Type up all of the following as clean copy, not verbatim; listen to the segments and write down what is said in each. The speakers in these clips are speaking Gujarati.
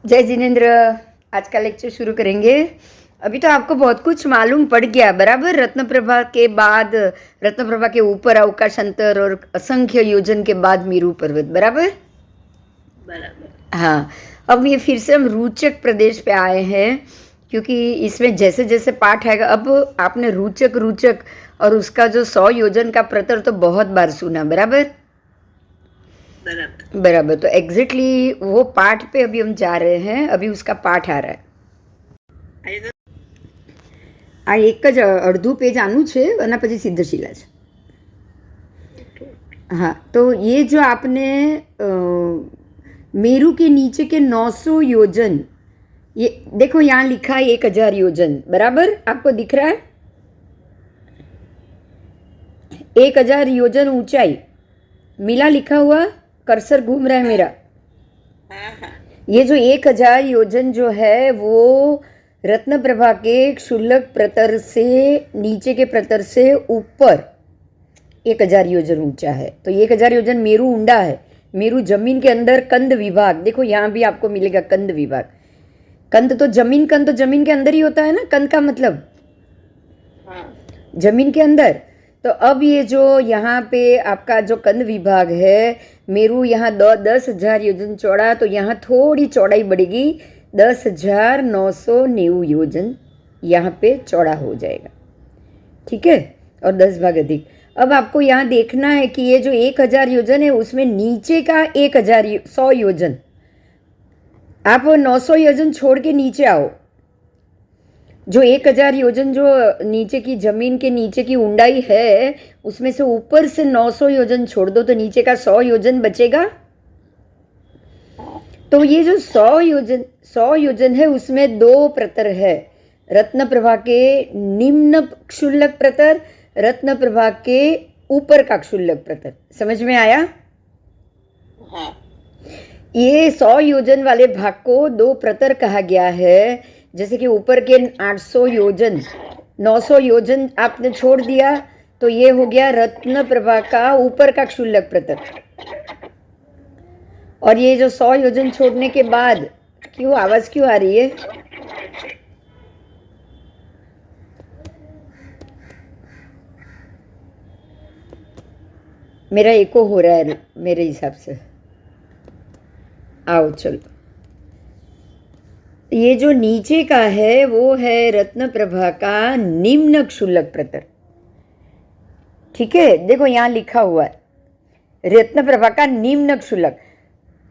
जय जिनेन्द्र। आज का लेक्चर शुरू करेंगे। अभी तो आपको बहुत कुछ मालूम पड़ गया, बराबर। रत्नप्रभा के बाद, रत्नप्रभा के ऊपर अवकाश अंतर और असंख्य योजन के बाद मेरू पर्वत, बराबर। हाँ, अब ये फिर से हम रोचक प्रदेश पे आए हैं, क्योंकि इसमें जैसे जैसे पाठ आएगा। अब आपने रोचक रोचक और उसका जो 100 योजन का प्रतर तो बहुत बार सुना, बराबर बराबर। तो एग्जैक्टली वो पाठ पे अभी हम जा रहे हैं। अभी उसका पाठ आ रहा है। આ એક જ અડધું પેજ આનું છે અને પછી સિદ્ધશિલા છે। हाँ, तो ये जो आपने मेरू के नीचे के 900 योजन, ये देखो यहाँ लिखा है 1000 योजन, बराबर। आपको दिख रहा है 1000 योजन ऊंचाई, मिला लिखा हुआ, कर्सर घूम रहा है मेरा। ये जो 1000 योजन जो है वो रत्नप्रभा के क्षुल्लक प्रतर से नीचे के प्रतर से ऊपर 1000 योजन ऊंचा है। तो 1000 योजन मेरू ऊंडा है। मेरू जमीन के अंदर कंद विभाग, देखो यहाँ भी आपको मिलेगा कंद विभाग। कंद तो जमीन के अंदर ही होता है ना, कंद का मतलब जमीन के अंदर। तो अब ये जो यहाँ पे आपका जो कंद विभाग है, मेरू यहाँ 10,000 योजन चौड़ा, तो यहाँ थोड़ी चौड़ाई बढ़ेगी, 10,990 योजन यहाँ पे चौड़ा हो जाएगा, ठीक है। और 10 भाग अधिक। अब आपको यहाँ देखना है कि ये जो 1000 योजन है उसमें नीचे का 100 योजन, आप 900 योजन छोड़ के नीचे आओ। जो 1000 योजन जो नीचे की जमीन के नीचे की ऊंडाई है, उसमें से ऊपर से 900 योजन छोड़ दो तो नीचे का 100 योजन बचेगा। तो ये जो 100 योजन है उसमें 2 प्रतर है, रत्नप्रभा के निम्न क्षुल्लक प्रतर, रत्नप्रभा के ऊपर का क्षुल्लक प्रतर। समझ में आया? हाँ। ये 100 योजन वाले भाग को 2 प्रतर कहा गया है। जैसे कि ऊपर के 800 योजन, 900 योजन आपने छोड़ दिया तो ये हो गया रत्नप्रभा का ऊपर का क्षुल्लक प्रतर। और ये जो 100 योजन छोड़ने के बाद, क्यों आवाज क्यों आ रही है? मेरा एको हो रहा है मेरे हिसाब से। आओ चलो, ये जो नीचे का है वो है रत्नप्रभा का निम्न क्षुल्लक प्रतर, ठीक है। देखो यहाँ लिखा हुआ है रत्नप्रभा का निम्न क्षुल्लक।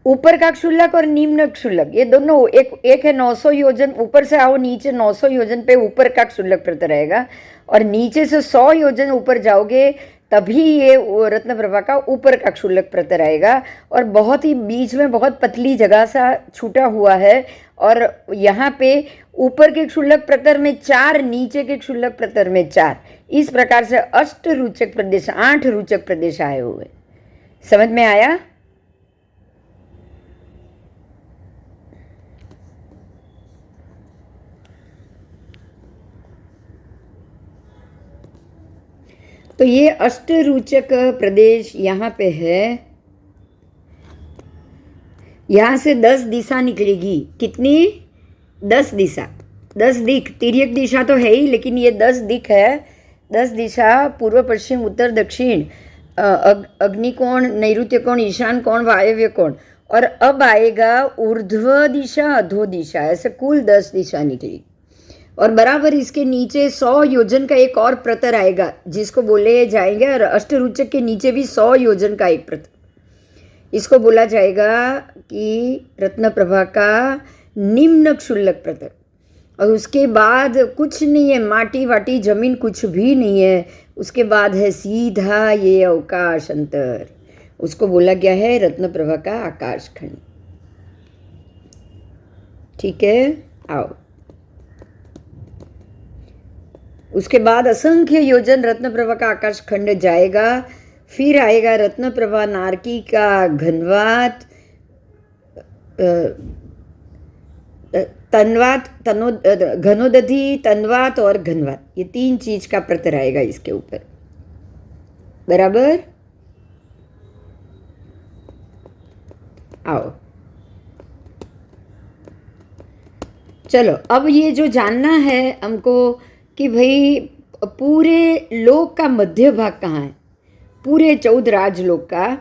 ऊपर का क्षुल्लक और निम्न क्षुल्लक ये दोनों एक है 900 योजन, ऊपर से आओ नीचे 900 योजन पे ऊपर का क्षुल्लक प्रतर रहेगा, और नीचे से 100 योजन ऊपर जाओगे तभी ये रत्नप्रभा का ऊपर का क्षुल्लक प्रतर आएगा। और बहुत ही बीच में बहुत पतली जगह सा छूटा हुआ है, और यहाँ पे ऊपर के क्षुल्लक प्रतर में 4, नीचे के क्षुल्लक प्रतर में 4। इस प्रकार से 8 रोचक प्रदेश, 8 रोचक प्रदेश आए हुए। समझ में आया? तो ये अष्टरोचक प्रदेश यहाँ पे है। यहाँ से 10 दिशा निकलेगी। कितनी? 10 दिशा, 10 दिक। तिर्यक दिशा तो है ही, लेकिन ये 10 दिक है। 10 दिशा, पूर्व पश्चिम उत्तर दक्षिण, अग्निकोण, नैऋत्य कोण, ईशान कोण, वायव्य कोण। और अब आएगा ऊर्ध्व दिशा, अधो दिशा, ऐसे कुल 10 दिशा निकली। और बराबर इसके नीचे 100 योजन का एक और प्रतर आएगा जिसको बोले जाएंगे, और अष्टरोचक के नीचे भी 100 योजन का एक प्रतर। इसको बोला जाएगा कि रत्नप्रभा का निम्न क्षुल्लक प्रतर। और उसके बाद कुछ नहीं है, माटी वाटी जमीन कुछ भी नहीं है। उसके बाद है सीधा ये अवकाश अंतर, उसको बोला गया है रत्नप्रभा का आकाश खंड, ठीक है। आओ, उसके बाद असंख्य योजन रत्नप्रभा का आकाश खंड जाएगा। फिर आएगा रत्नप्रभा नारकी का घनवात, तनवात, घनोदधि, तनवात और घनवात। ये 3 चीज का प्रतर आएगा इसके ऊपर, बराबर। आओ, चलो अब ये जो जानना है हमको कि भाई पूरे लोक का मध्य भाग कहाँ है, पूरे 14 राजलोक का।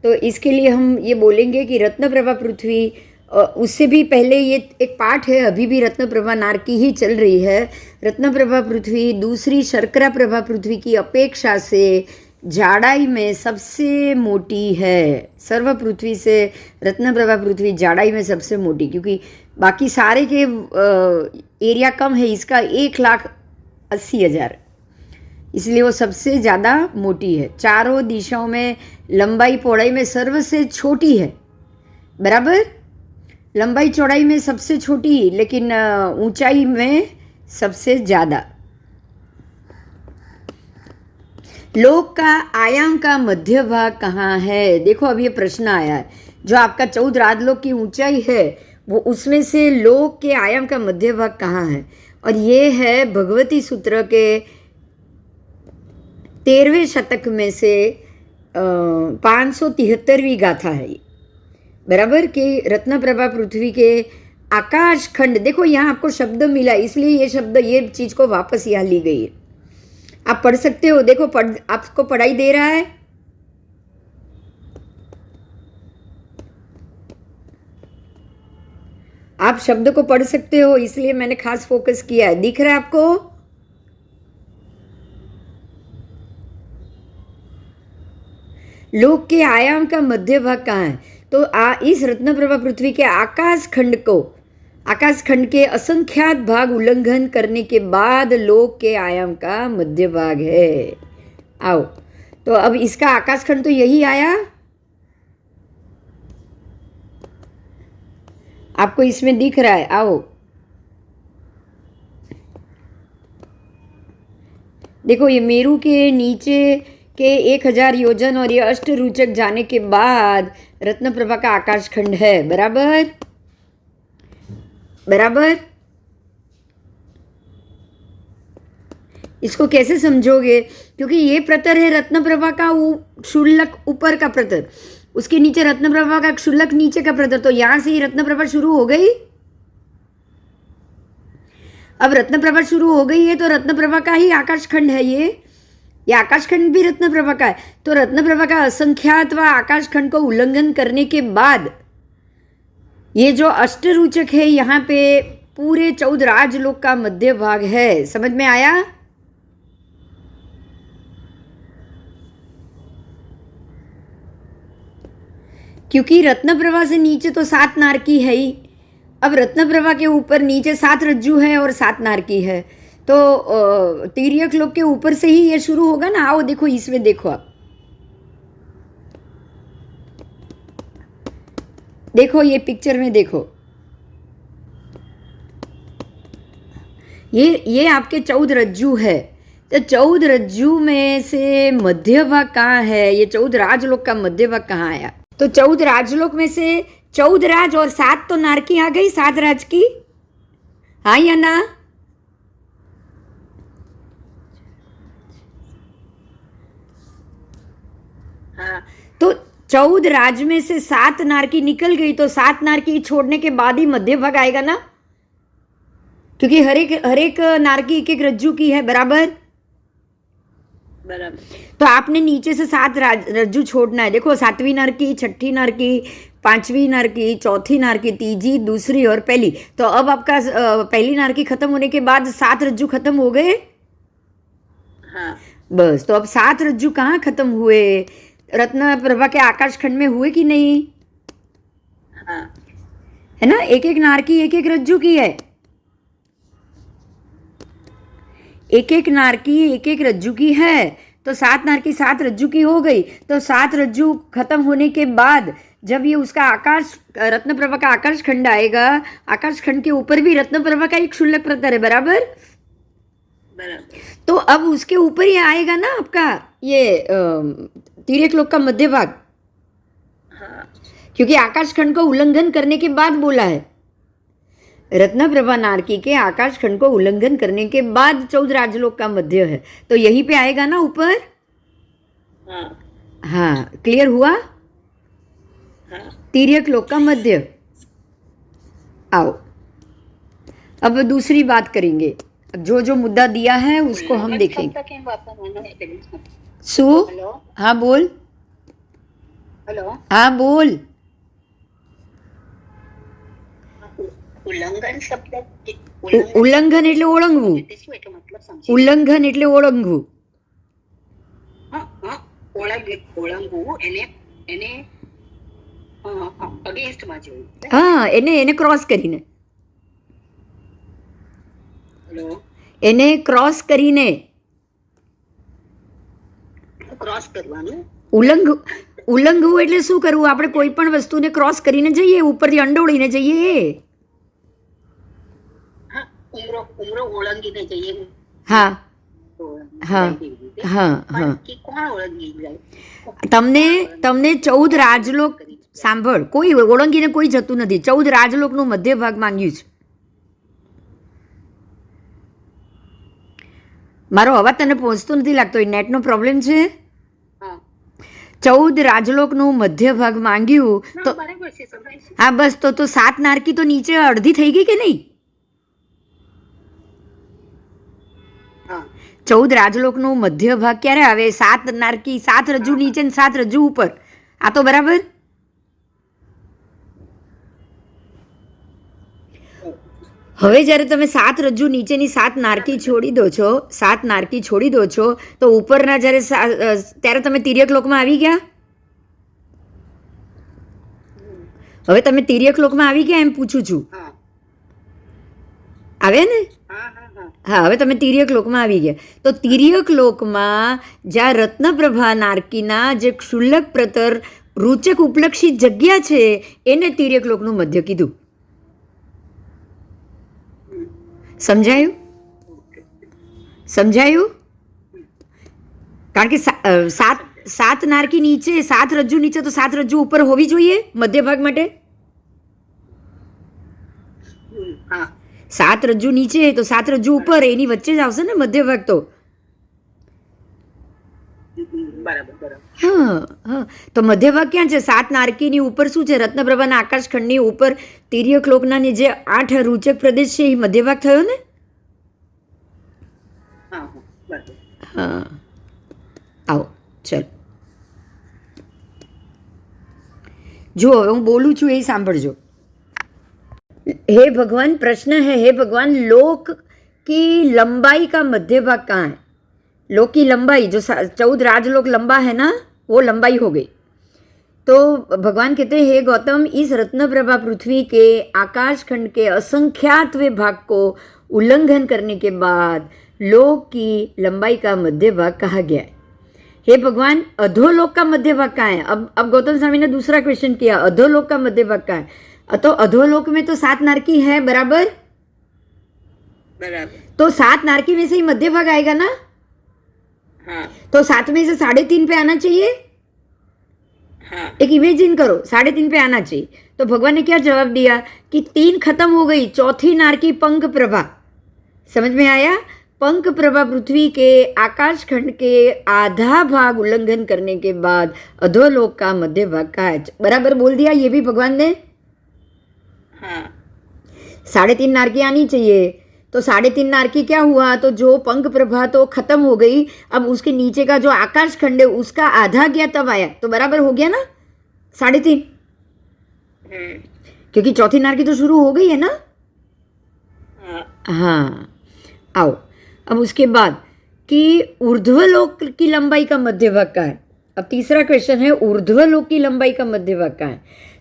तो इसके लिए हम ये बोलेंगे कि रत्नप्रभा पृथ्वी, उससे भी पहले ये एक पाठ है, अभी भी रत्नप्रभा नारकी ही चल रही है। रत्नप्रभा पृथ्वी दूसरी शर्करा प्रभा पृथ्वी की अपेक्षा से जाड़ाई में सबसे मोटी है। सर्व पृथ्वी से रत्नप्रभा पृथ्वी जाड़ाई में सबसे मोटी, क्योंकि बाकी सारे के एरिया कम है, इसका 1,80,000, इसलिए वो सबसे ज़्यादा मोटी है। चारों दिशाओं में लंबाई पौड़ाई में सर्वसे छोटी है, बराबर। लंबाई चौड़ाई में सबसे छोटी, लेकिन ऊंचाई में सबसे ज़्यादा। लोक का आयाम का मध्य भाग कहाँ है? देखो अब ये प्रश्न आया है, जो आपका 14 राजलोक की ऊंचाई है वो उसमें से लोक के आयाम का मध्य भाग कहाँ है? और ये है भगवती सूत्र के 13वें शतक में से 573वीं गाथा है ये, बराबर। कि रत्नप्रभा पृथ्वी के आकाश खंड, देखो यहाँ आपको शब्द मिला, इसलिए ये शब्द, ये चीज़ को वापस यहाँ ली गई है। आप पढ़ सकते हो, देखो आपको पढ़ाई दे रहा है। आप शब्द को पढ़ सकते हो, इसलिए मैंने खास फोकस किया है। दिख रहा है आपको? लोक के आयाम का मध्य भाग कहाँ है? तो इस रत्नप्रभा पृथ्वी के आकाश खंड के असंख्यात भाग उल्लंघन करने के बाद लोक के आयाम का मध्य भाग है। आओ, तो अब इसका आकाश खंड तो यही आया, आपको इसमें दिख रहा है। आओ देखो, ये मेरू के नीचे के 1000 योजन और ये अष्टरुचक जाने के बाद रत्नप्रभा का आकाश खंड है, बराबर बराबर। इसको कैसे समझोगे? क्योंकि ये प्रतर है रत्नप्रभा का क्षुल्लक ऊपर का प्रतर, उसके नीचे रत्नप्रभा का क्षुल्लक नीचे का प्रतर, तो यहां से ही रत्नप्रभा शुरू हो गई। अब रत्नप्रभा शुरू हो गई है तो रत्नप्रभा का ही आकाश खंड है ये आकाश खंड भी रत्नप्रभा का है। तो रत्नप्रभा का असंख्यात व आकाश खंड को उल्लंघन करने के बाद ये जो अष्टरुचक है, यहाँ पे पूरे 14 राजलोक का मध्य भाग है। समझ में आया? क्योंकि रत्नप्रभा से नीचे तो 7 नारकी है ही, अब रत्नप्रभा के ऊपर नीचे 7 रज्जू है और 7 नारकी है, तो तिर्यक लोक के ऊपर से ही ये शुरू होगा ना। आओ देखो, इसमें देखो, आप देखो ये पिक्चर में देखो, ये आपके 14 रज्जू है। तो 14 रज्जू में से मध्य भाग कहाँ है? ये 14 राजलोक का मध्य भाग कहाँ आया? तो 14 राजलोक में से 14 राज और 7 तो नारकी आ गई, 7 राज की, हाँ या ना? हाँ, तो 14 राज में से 7 नारकी निकल गई, तो 7 नारकी छोड़ने के बाद ही मध्य भाग आएगा ना, क्योंकि हर एक नारकी एक रज्जू की है, बराबर। तो आपने नीचे से 7 रज्जू छोड़ना है। देखो, 7वीं नारकी, 6ठी नारकी, 5वीं नारकी, 4थी नारकी, 3जी, दूसरी और पहली। तो अब आपका पहली नारकी खत्म होने के बाद 7 रज्जू खत्म हो गए। हाँ, बस। तो अब 7 रज्जू कहाँ खत्म हुए? रत्नप्रभा के आकाश खंड में हुए कि नहीं? हाँ, है ना। एक एक नारकी एक एक रज्जू की है, एक एक नारकी एक एक रज्जू की है। तो 7 नारकी 7 रज्जू की हो गई। तो 7 रज्जू खत्म होने के बाद जब ये उसका रत्नप्रभा का आकाश खंड आएगा, आकाश खंड के ऊपर भी रत्नप्रभा का एक क्षुल्लक प्रतर है, बराबर। तो अब उसके ऊपर ही आएगा ना आपका ये तिर्यक लोक का मध्य भाग। हाँ, क्योंकि आकाश खंड को उल्लंघन करने के बाद बोला है, रत्नप्रभा नारकी के आकाश खंड को उल्लंघन करने के बाद 14 राजलोक का मध्य है, तो यहीं पे आएगा ना ऊपर। हाँ, क्लियर हुआ? हाँ, तिर्यक लोक का मध्य। आओ अब दूसरी बात करेंगे, अब जो जो मुद्दा दिया है उसको हम देखेंगे. શું? હા બોલ. હેલો, હા બોલ. ઉલ્લંઘન શબ્દ ઉલ્લંઘન એટલે ઓળંગવું. શું એટલે મતલબ સમજી? ઉલ્લંઘન એટલે ઓળંગવું. ઓળંગવું એને એને અગેન્સ્ટમાં જોયું. હા, એને ક્રોસ કરીને. હેલો, એને ક્રોસ કરીને. ક્રોસ કરવાનું. ઉલ્લંઘવું એટલે શું કરવું? આપણે કોઈ પણ વસ્તુને ક્રોસ કરીને જઈએ, ઉપરથી અંડોળીને જઈએ. હા, ઉમરો ઓળંગીને જઈએ. હા હા હા હા. કોણ ઓળંગી જાય? તમને 14 રાજલોક સાંભળ, કોઈ ઓળંગીને કોઈ જતું નથી. 14 રાજલોકનું મધ્ય ભાગ માંગ્યું છે. મારો અવાજ તને પહોંચતો નથી લાગતો? એ નેટનો પ્રોબ્લેમ છે. 14 રાજલોકનું મધ્ય ભાગ માંગ્યું તો હા બસ, તો 7 નારકી તો નીચે અડધી થઈ ગઈ કે નહીં? 14 રાજલોકનું મધ્ય ભાગ ક્યારે આવે? 7 નારકી, 7 રજ્જુ નીચે ને 7 રજ્જુ ઉપર. આ તો બરાબર. હવે જ્યારે તમે 7 રજ્જુ નીચેની 7 નારકી છોડી દો છો, 7 નારકી છોડી દો છો, તો ઉપરના ત્યારે તમે તિર્યક લોકમાં આવી ગયા. હવે તમે તિર્યક લોકમાં આવી ગયા એમ પૂછું છું. આવ્યા ને? હા, હવે તમે તિર્યક લોકમાં આવી ગયા. તો તિર્યક લોકમાં જ્યાં રત્નપ્રભા નારકીના જે ક્ષુલ્લક પ્રતર રૂચક ઉપલક્ષિત જગ્યા છે એને તિર્યક લોકનું મધ્ય કીધું. સમજાયું? સમજાયું? કારણ કે 7 નારકી નીચે, 7 રજ્જુ નીચે, તો 7 રજ્જુ ઉપર હોવી જોઈએ મધ્ય ભાગ માટે. 7 રજ્જુ નીચે તો 7 રજ્જુ ઉપર, એની વચ્ચે જ આવશે ને મધ્ય ભાગ તો. હા હા. તો મધ્ય ભાગ ક્યાં છે? 7 નારકીની ઉપર શું છે? રત્નપ્રભાના આકાશખંડની ઉપર તિર્યક લોકના જે 8 રૂચક પ્રદેશ છે એ મધ્ય ભાગ થયો ને. હા, આવો ચલ. જો હવે હું બોલું છું એ સાંભળજો. हे भगवान, प्रश्न है, हे भगवान, लोक की लंबाई का मध्य भाग कहाँ है? लोक की लंबाई, जो 14 राजलोक लंबा है ना, वो लंबाई हो गई. तो भगवान कहते हैं, हे गौतम, इस रत्न प्रभा पृथ्वी के आकाश खंड के असंख्यातवें भाग को उल्लंघन करने के बाद लोक की लंबाई का मध्य भाग कहा गया है. हे भगवान, अधोलोक का मध्य भाग कहाँ है? अब गौतम स्वामी ने दूसरा क्वेश्चन किया, अधोलोक का मध्य भाग कहाँ है? तो अधोलोक में तो 7 नारकी है, बराबर. तो 7 नारकी में से ही मध्य भाग आएगा ना. तो 7 में से 3.5 पे आना चाहिए. एक इमेजिन करो, 3.5 पे आना चाहिए. तो भगवान ने क्या जवाब दिया कि 3 खत्म हो गई, चौथी नारकी पंख प्रभा. समझ में आया? पंख प्रभा पृथ्वी के आकाश खंड के आधा भाग उल्लंघन करने के बाद अधोलोक का मध्य भाग का है. बराबर बोल दिया ये भी भगवान ने. 3.5 नारकी आनी चाहिए. तो 3.5 नारकी क्या हुआ? तो जो पंख प्रभा तो खत्म हो गई, अब उसके नीचे का जो आकाश खंड है उसका आधा गया तब आया. तो बराबर हो गया ना 3.5. क्योंकि चौथी नारकी तो शुरू हो गई है ना. हाँ, आओ. अब उसके बाद कि ऊर्ध्वलोक की लंबाई का मध्य भाग का है. अब तीसरा क्वेश्चन है, ऊर्ध्वलोक की लंबाई का मध्य भाग का है.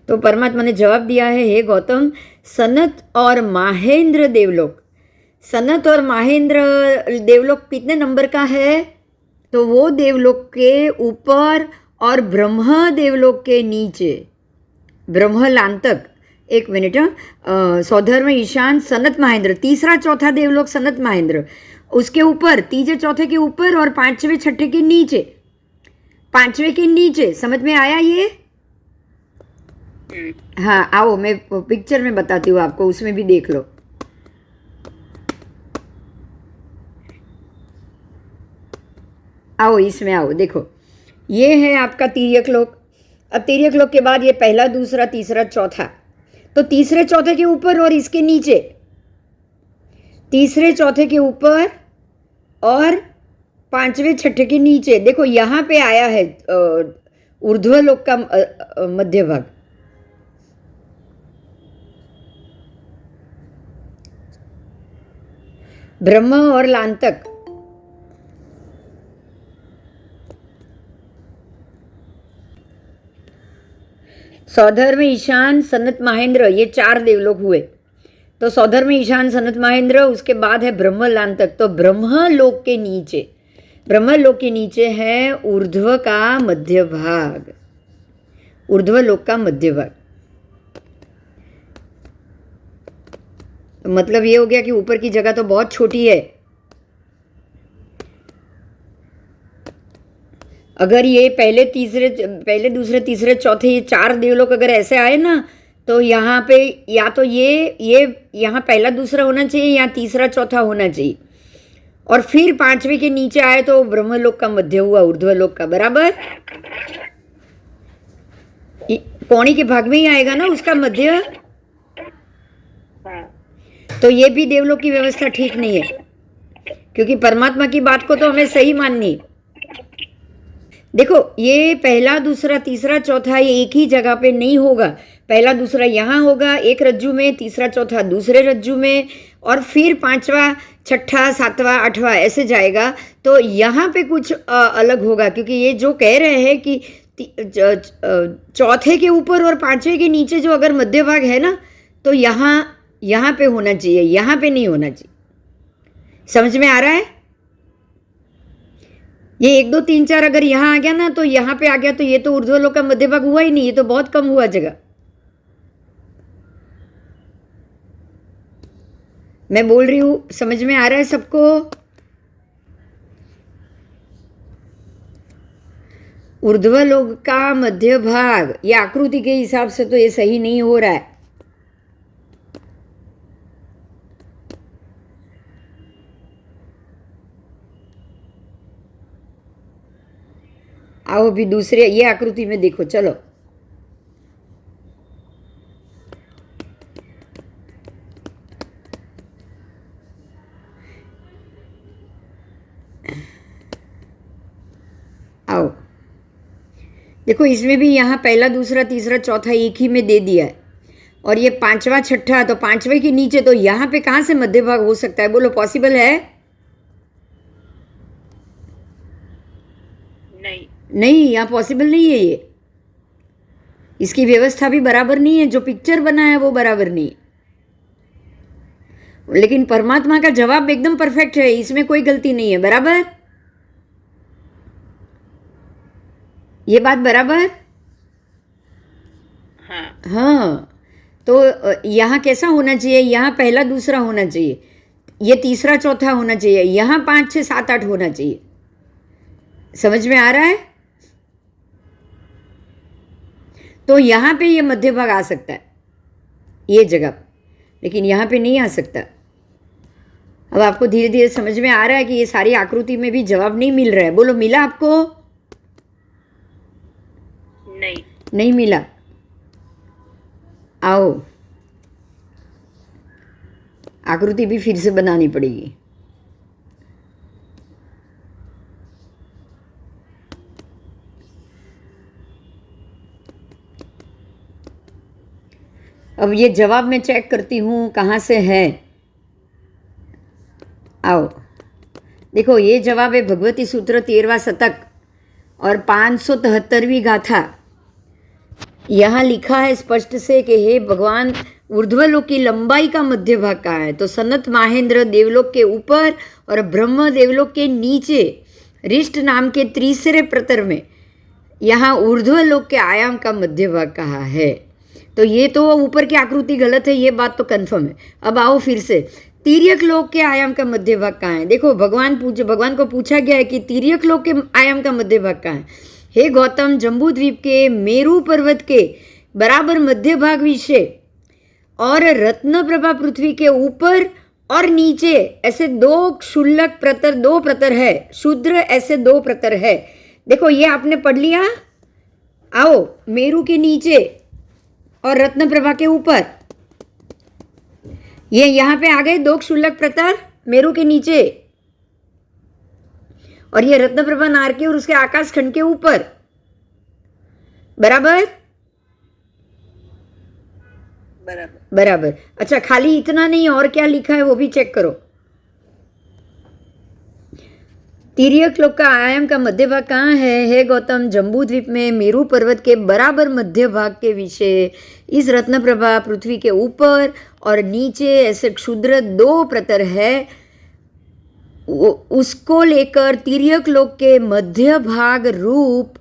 तो परमात्मा ने जवाब दिया है, हे गौतम, सनत और माहेंद्र देवलोक. सनत और माहेंद्र देवलोक कितने नंबर का है? तो वो देवलोक के ऊपर और ब्रह्म देवलोक के नीचे. ब्रह्मलांतक, एक मिनट, सौधर्म, ईशान, सनत, महेंद्र. तीसरा चौथा देवलोक सनत महेंद्र, उसके ऊपर, तीसरे चौथे के ऊपर और 5वें छठे के नीचे. 5वें के नीचे. समझ में आया ये? हाँ, आओ मैं पिक्चर में बताती हूँ आपको, उसमें भी देख लो. आओ इसमें आओ, देखो ये है आपका तिर्यक लोक. अब तिर्यक लोक के बाद ये पहला, दूसरा, तीसरा, चौथा. तो तीसरे चौथे के ऊपर और इसके नीचे तीसरे चौथे के ऊपर और पांचवें छठे के नीचे। देखो यहाँ पे आया है ऊर्ध्वलोक का मध्य भाग। ब्रह्म और लांतक, सौधर्म, ईशान, सनत, महेंद्र, ये 4 देवलोक हुए। तो सौधर्म, ईशान, सनत, महेंद्र, उसके बाद है ब्रह्म लांतक। तो ब्रह्मलोक के नीचे, ब्रह्मलोक के नीचे है ऊर्ध्व का मध्य भाग, ऊर्ध्वलोक का मध्य भाग। मतलब ये हो गया कि ऊपर की जगह तो बहुत छोटी है। अगर ये पहले दूसरे तीसरे चौथे ये 4 देवलोक अगर ऐसे आए ना, तो यहाँ पे या तो ये यहाँ पहला दूसरा होना चाहिए या तीसरा चौथा होना चाहिए, और फिर 5वें के नीचे आए तो ब्रह्मलोक का मध्य हुआ, ऊर्ध्वलोक का। बराबर पौड़ी के भाग में ही आएगा ना उसका मध्य। तो ये भी देवलोक की व्यवस्था ठीक नहीं है, क्योंकि परमात्मा की बात को तो हमें सही माननी है। देखो ये पहला दूसरा तीसरा चौथा ये एक ही जगह पे नहीं होगा। पहला दूसरा यहाँ होगा एक रज्जू में, तीसरा चौथा दूसरे रज्जू में, और फिर 5वां, 6ठा, 7वां, 8वां ऐसे जाएगा। तो यहाँ पे कुछ अलग होगा, क्योंकि ये जो कह रहे हैं कि चौथे के ऊपर और 5वें के नीचे जो अगर मध्य भाग है ना, तो यहाँ पे होना चाहिए, यहाँ पे नहीं होना चाहिए। समझ में आ रहा है? ये 1 2 3 4 अगर यहाँ आ गया ना, तो यहाँ पे आ गया, तो ये तो ऊर्ध्वलोक का मध्य भाग हुआ ही नहीं, ये तो बहुत कम हुआ जगह। मैं बोल रही हूँ, समझ में आ रहा है सबको? ऊर्ध्वलोक का मध्य भाग, ये आकृति के हिसाब से तो ये सही नहीं हो रहा है। आओ अभी दूसरे ये आकृति में देखो, चलो। आओ देखो, इसमें भी यहाँ पहला दूसरा तीसरा चौथा एक ही में दे दिया है, और ये 5वां 6ठा, तो 5वें के नीचे, तो यहाँ पे कहाँ से मध्य भाग हो सकता है? बोलो, पॉसिबल है? नहीं, यहाँ पॉसिबल नहीं है। ये इसकी व्यवस्था भी बराबर नहीं है, जो पिक्चर बना है वो बराबर नहीं है। लेकिन परमात्मा का जवाब एकदम परफेक्ट है, इसमें कोई गलती नहीं है। बराबर? ये बात बराबर? हाँ। तो यहाँ कैसा होना चाहिए? यहाँ पहला दूसरा होना चाहिए, ये तीसरा चौथा होना चाहिए, यहाँ 5 6 7 8 होना चाहिए। समझ में आ रहा है? तो यहाँ पे ये मध्य भाग आ सकता है, ये जगह, लेकिन यहाँ पे नहीं आ सकता। अब आपको धीरे धीरे समझ में आ रहा है कि ये सारी आकृति में भी जवाब नहीं मिल रहा है। बोलो, मिला आपको? नहीं मिला। आओ, आकृति भी फिर से बनानी पड़ेगी। अब ये जवाब मैं चेक करती हूँ कहाँ से है। आओ देखो, ये जवाब है भगवती सूत्र 13वां शतक और 573वीं गाथा। यहाँ लिखा है स्पष्ट से कि हे भगवान, ऊर्ध्वलोक की लंबाई का मध्य भाग कहाँ है? तो सनत महेंद्र देवलोक के ऊपर और ब्रह्म देवलोक के नीचे रिष्ट नाम के तीसरे प्रतर में यहाँ ऊर्ध्वलोक के आयाम का मध्य भाग कहाँ है? तो ये तो ऊपर की आकृति गलत है, ये बात तो कन्फर्म है। अब आओ फिर से, तिर्यक लोक के आयाम का मध्य भाग कहाँ है? देखो, भगवान को पूछा गया है कि तिर्यक लोक के आयाम का मध्य भाग कहाँ है? हे गौतम, जम्बू द्वीप के मेरू पर्वत के बराबर मध्य भाग विषय और रत्न प्रभा पृथ्वी के ऊपर और नीचे ऐसे 2 क्षुल्लक प्रतर, 2 प्रतर है, शूद्र ऐसे 2 प्रतर है। देखो, ये आपने पढ़ लिया। आओ, मेरू के नीचे और रत्न प्रभा के ऊपर ये यहाँ पे आ गए दो क्षुल्लक प्रतर मेरु के नीचे, और ये रत्नप्रभा नारकी और उसके आकाश खंड के ऊपर, बराबर बराबर। बराबर। अच्छा, खाली इतना नहीं, और क्या लिखा है वो भी चेक करो। तिर्यक लोक का आयाम का मध्य भाग कहाँ है? हे गौतम, जम्बू द्वीप में मेरू पर्वत के बराबर मध्य भाग के विषय इस रत्न प्रभा पृथ्वी के ऊपर और नीचे ऐसे क्षुद्र दो प्रतर है, उसको लेकर तिर्यक लोक के मध्य भाग रूप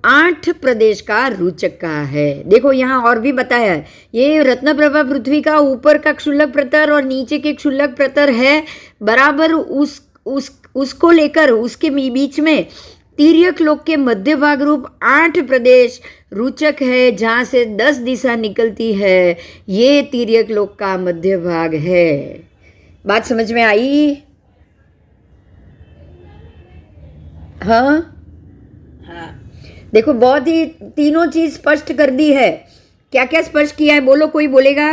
8 प्रदेश का रूचक कहा है। देखो यहाँ और भी बताया है, ये रत्न प्रभा पृथ्वी का ऊपर का क्षुल्लक प्रतर और नीचे के क्षुल्लक प्रतर है, बराबर उसको लेकर उसके बीच में तिर्यक लोक के मध्य भाग रूप 8 प्रदेश रूचक है, जहाँ से 10 दिशा निकलती है। ये तिर्यक लोक का मध्य भाग है। बात समझ में आई? हाँ हाँ, देखो, बहुत ही तीनों चीज स्पष्ट कर दी है। क्या क्या स्पष्ट किया है बोलो, कोई बोलेगा?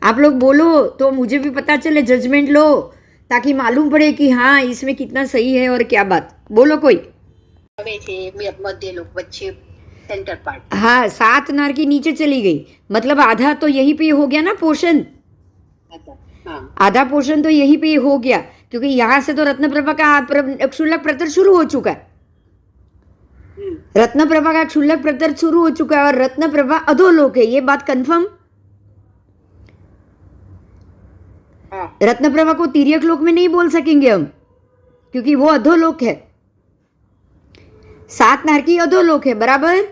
आप लोग बोलो तो मुझे भी पता चले, जजमेंट लो, ताकि मालूम पड़े कि हाँ इसमें कितना सही है और क्या बात। बोलो कोई। હવે છે મધ્ય લોક વચ્ચે સેન્ટર પાર્ટ। हाँ, 7 नार की नीचे चली गई, मतलब आधा तो यहीं पे हो गया ना पोर्शन, हाँ, आधा पोर्शन तो यहीं पे हो गया, क्योंकि यहाँ से तो रत्नप्रभा का क्षुल्लक प्रतर शुरू हो चुका है। रत्नप्रभा का क्षुल्लक प्रतर शुरू हो चुका है और रत्नप्रभा अधोलोक है, ये बात कंफर्म। हाँ, रत्नप्रभा को तिर्यक लोक में नहीं बोल सकेंगे हम, क्योंकि वो अधोलोक है। 7 नारकी अधोलोक है, बराबर।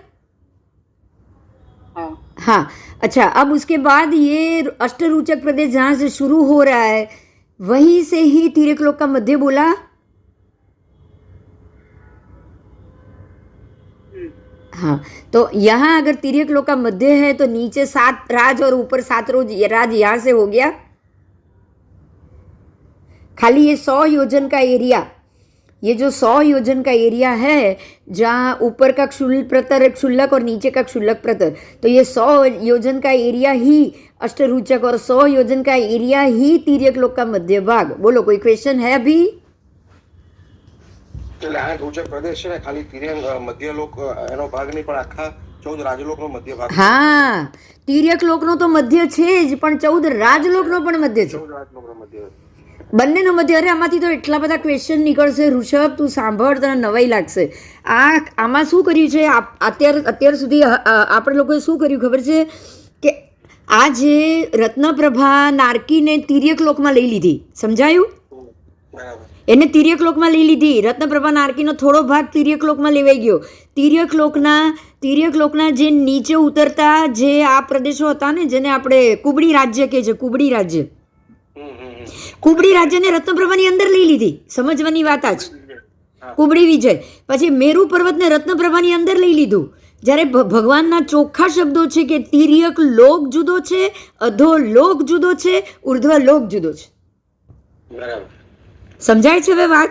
हाँ, हाँ, अच्छा, अब उसके बाद ये अष्टरूचक प्रदेश जहां से शुरू हो रहा है, वहीं से ही तिर्यक लोक का मध्य बोला। हाँ, तो यहाँ अगर तिर्यक लोक का मध्य है तो नीचे 7 राज और ऊपर 7 राज यहां से हो गया। खाली ये 100 योजन का एरिया, ये जो 100 योजन का एरिया है, जहाँ ऊपर का क्षुल्लक और नीचे का क्षुल्लक प्रतर, तो ये 100 योजन का एरिया ही अष्टरूचक और 100 योजन का एरिया ही तिर्यक लोक का मध्य भाग। बोलो, कोई क्वेश्चन है अभी? એટલે આ રૂચક પ્રદેશ છે ને, ખાલી તિર્યક મધ્ય લોક એનો ભાગ નહીં, પણ આખા 14 રાજલોકનો મધ્ય ભાગ છે। હા, તિર્યક લોકનો તો મધ્ય છે જ, પણ 14 રાજલોકનો પણ મધ્ય છે, 14 રાજલોકનો મધ્ય। બંનેનો મધ્ય. અરે આમાંથી તો એટલા બધા ક્વેશ્ચન નીકળશે ઋષભ, તું સાંભળ, તને નવાઈ લાગશે. આમાં શું કર્યું છે અત્યાર સુધી આપણે લોકોએ શું કર્યું ખબર છે કે આ જે રત્નપ્રભા નારકીને તિર્યક લોકમાં લઈ લીધી, સમજાયું? એને તિર્યક લોકમાં લઈ લીધી. રત્નપ્રભા નારકીનો થોડો ભાગ તિર્યક લોકમાં લેવાઈ ગયો. તિર્યક લોકના જે નીચે ઉતરતા જે આ પ્રદેશો હતા ને, જેને આપણે કુબડી રાજ્ય કહે છે, કુબડી રાજ્યને રત્નપ્રભાની અંદર લઈ લીધી. સમજવાની વાત આ જ. કુબડી વિજય પછી મેરુ પર્વતને રત્નપ્રભાની અંદર લઈ લીધું. જ્યારે ભગવાનના ચોખ્ખા શબ્દો છે કે તિર્યક લોક જુદો છે, અધોલોક જુદો છે, ઉર્ધ્વલોક જુદો છે. સમજાય છે હવે વાત?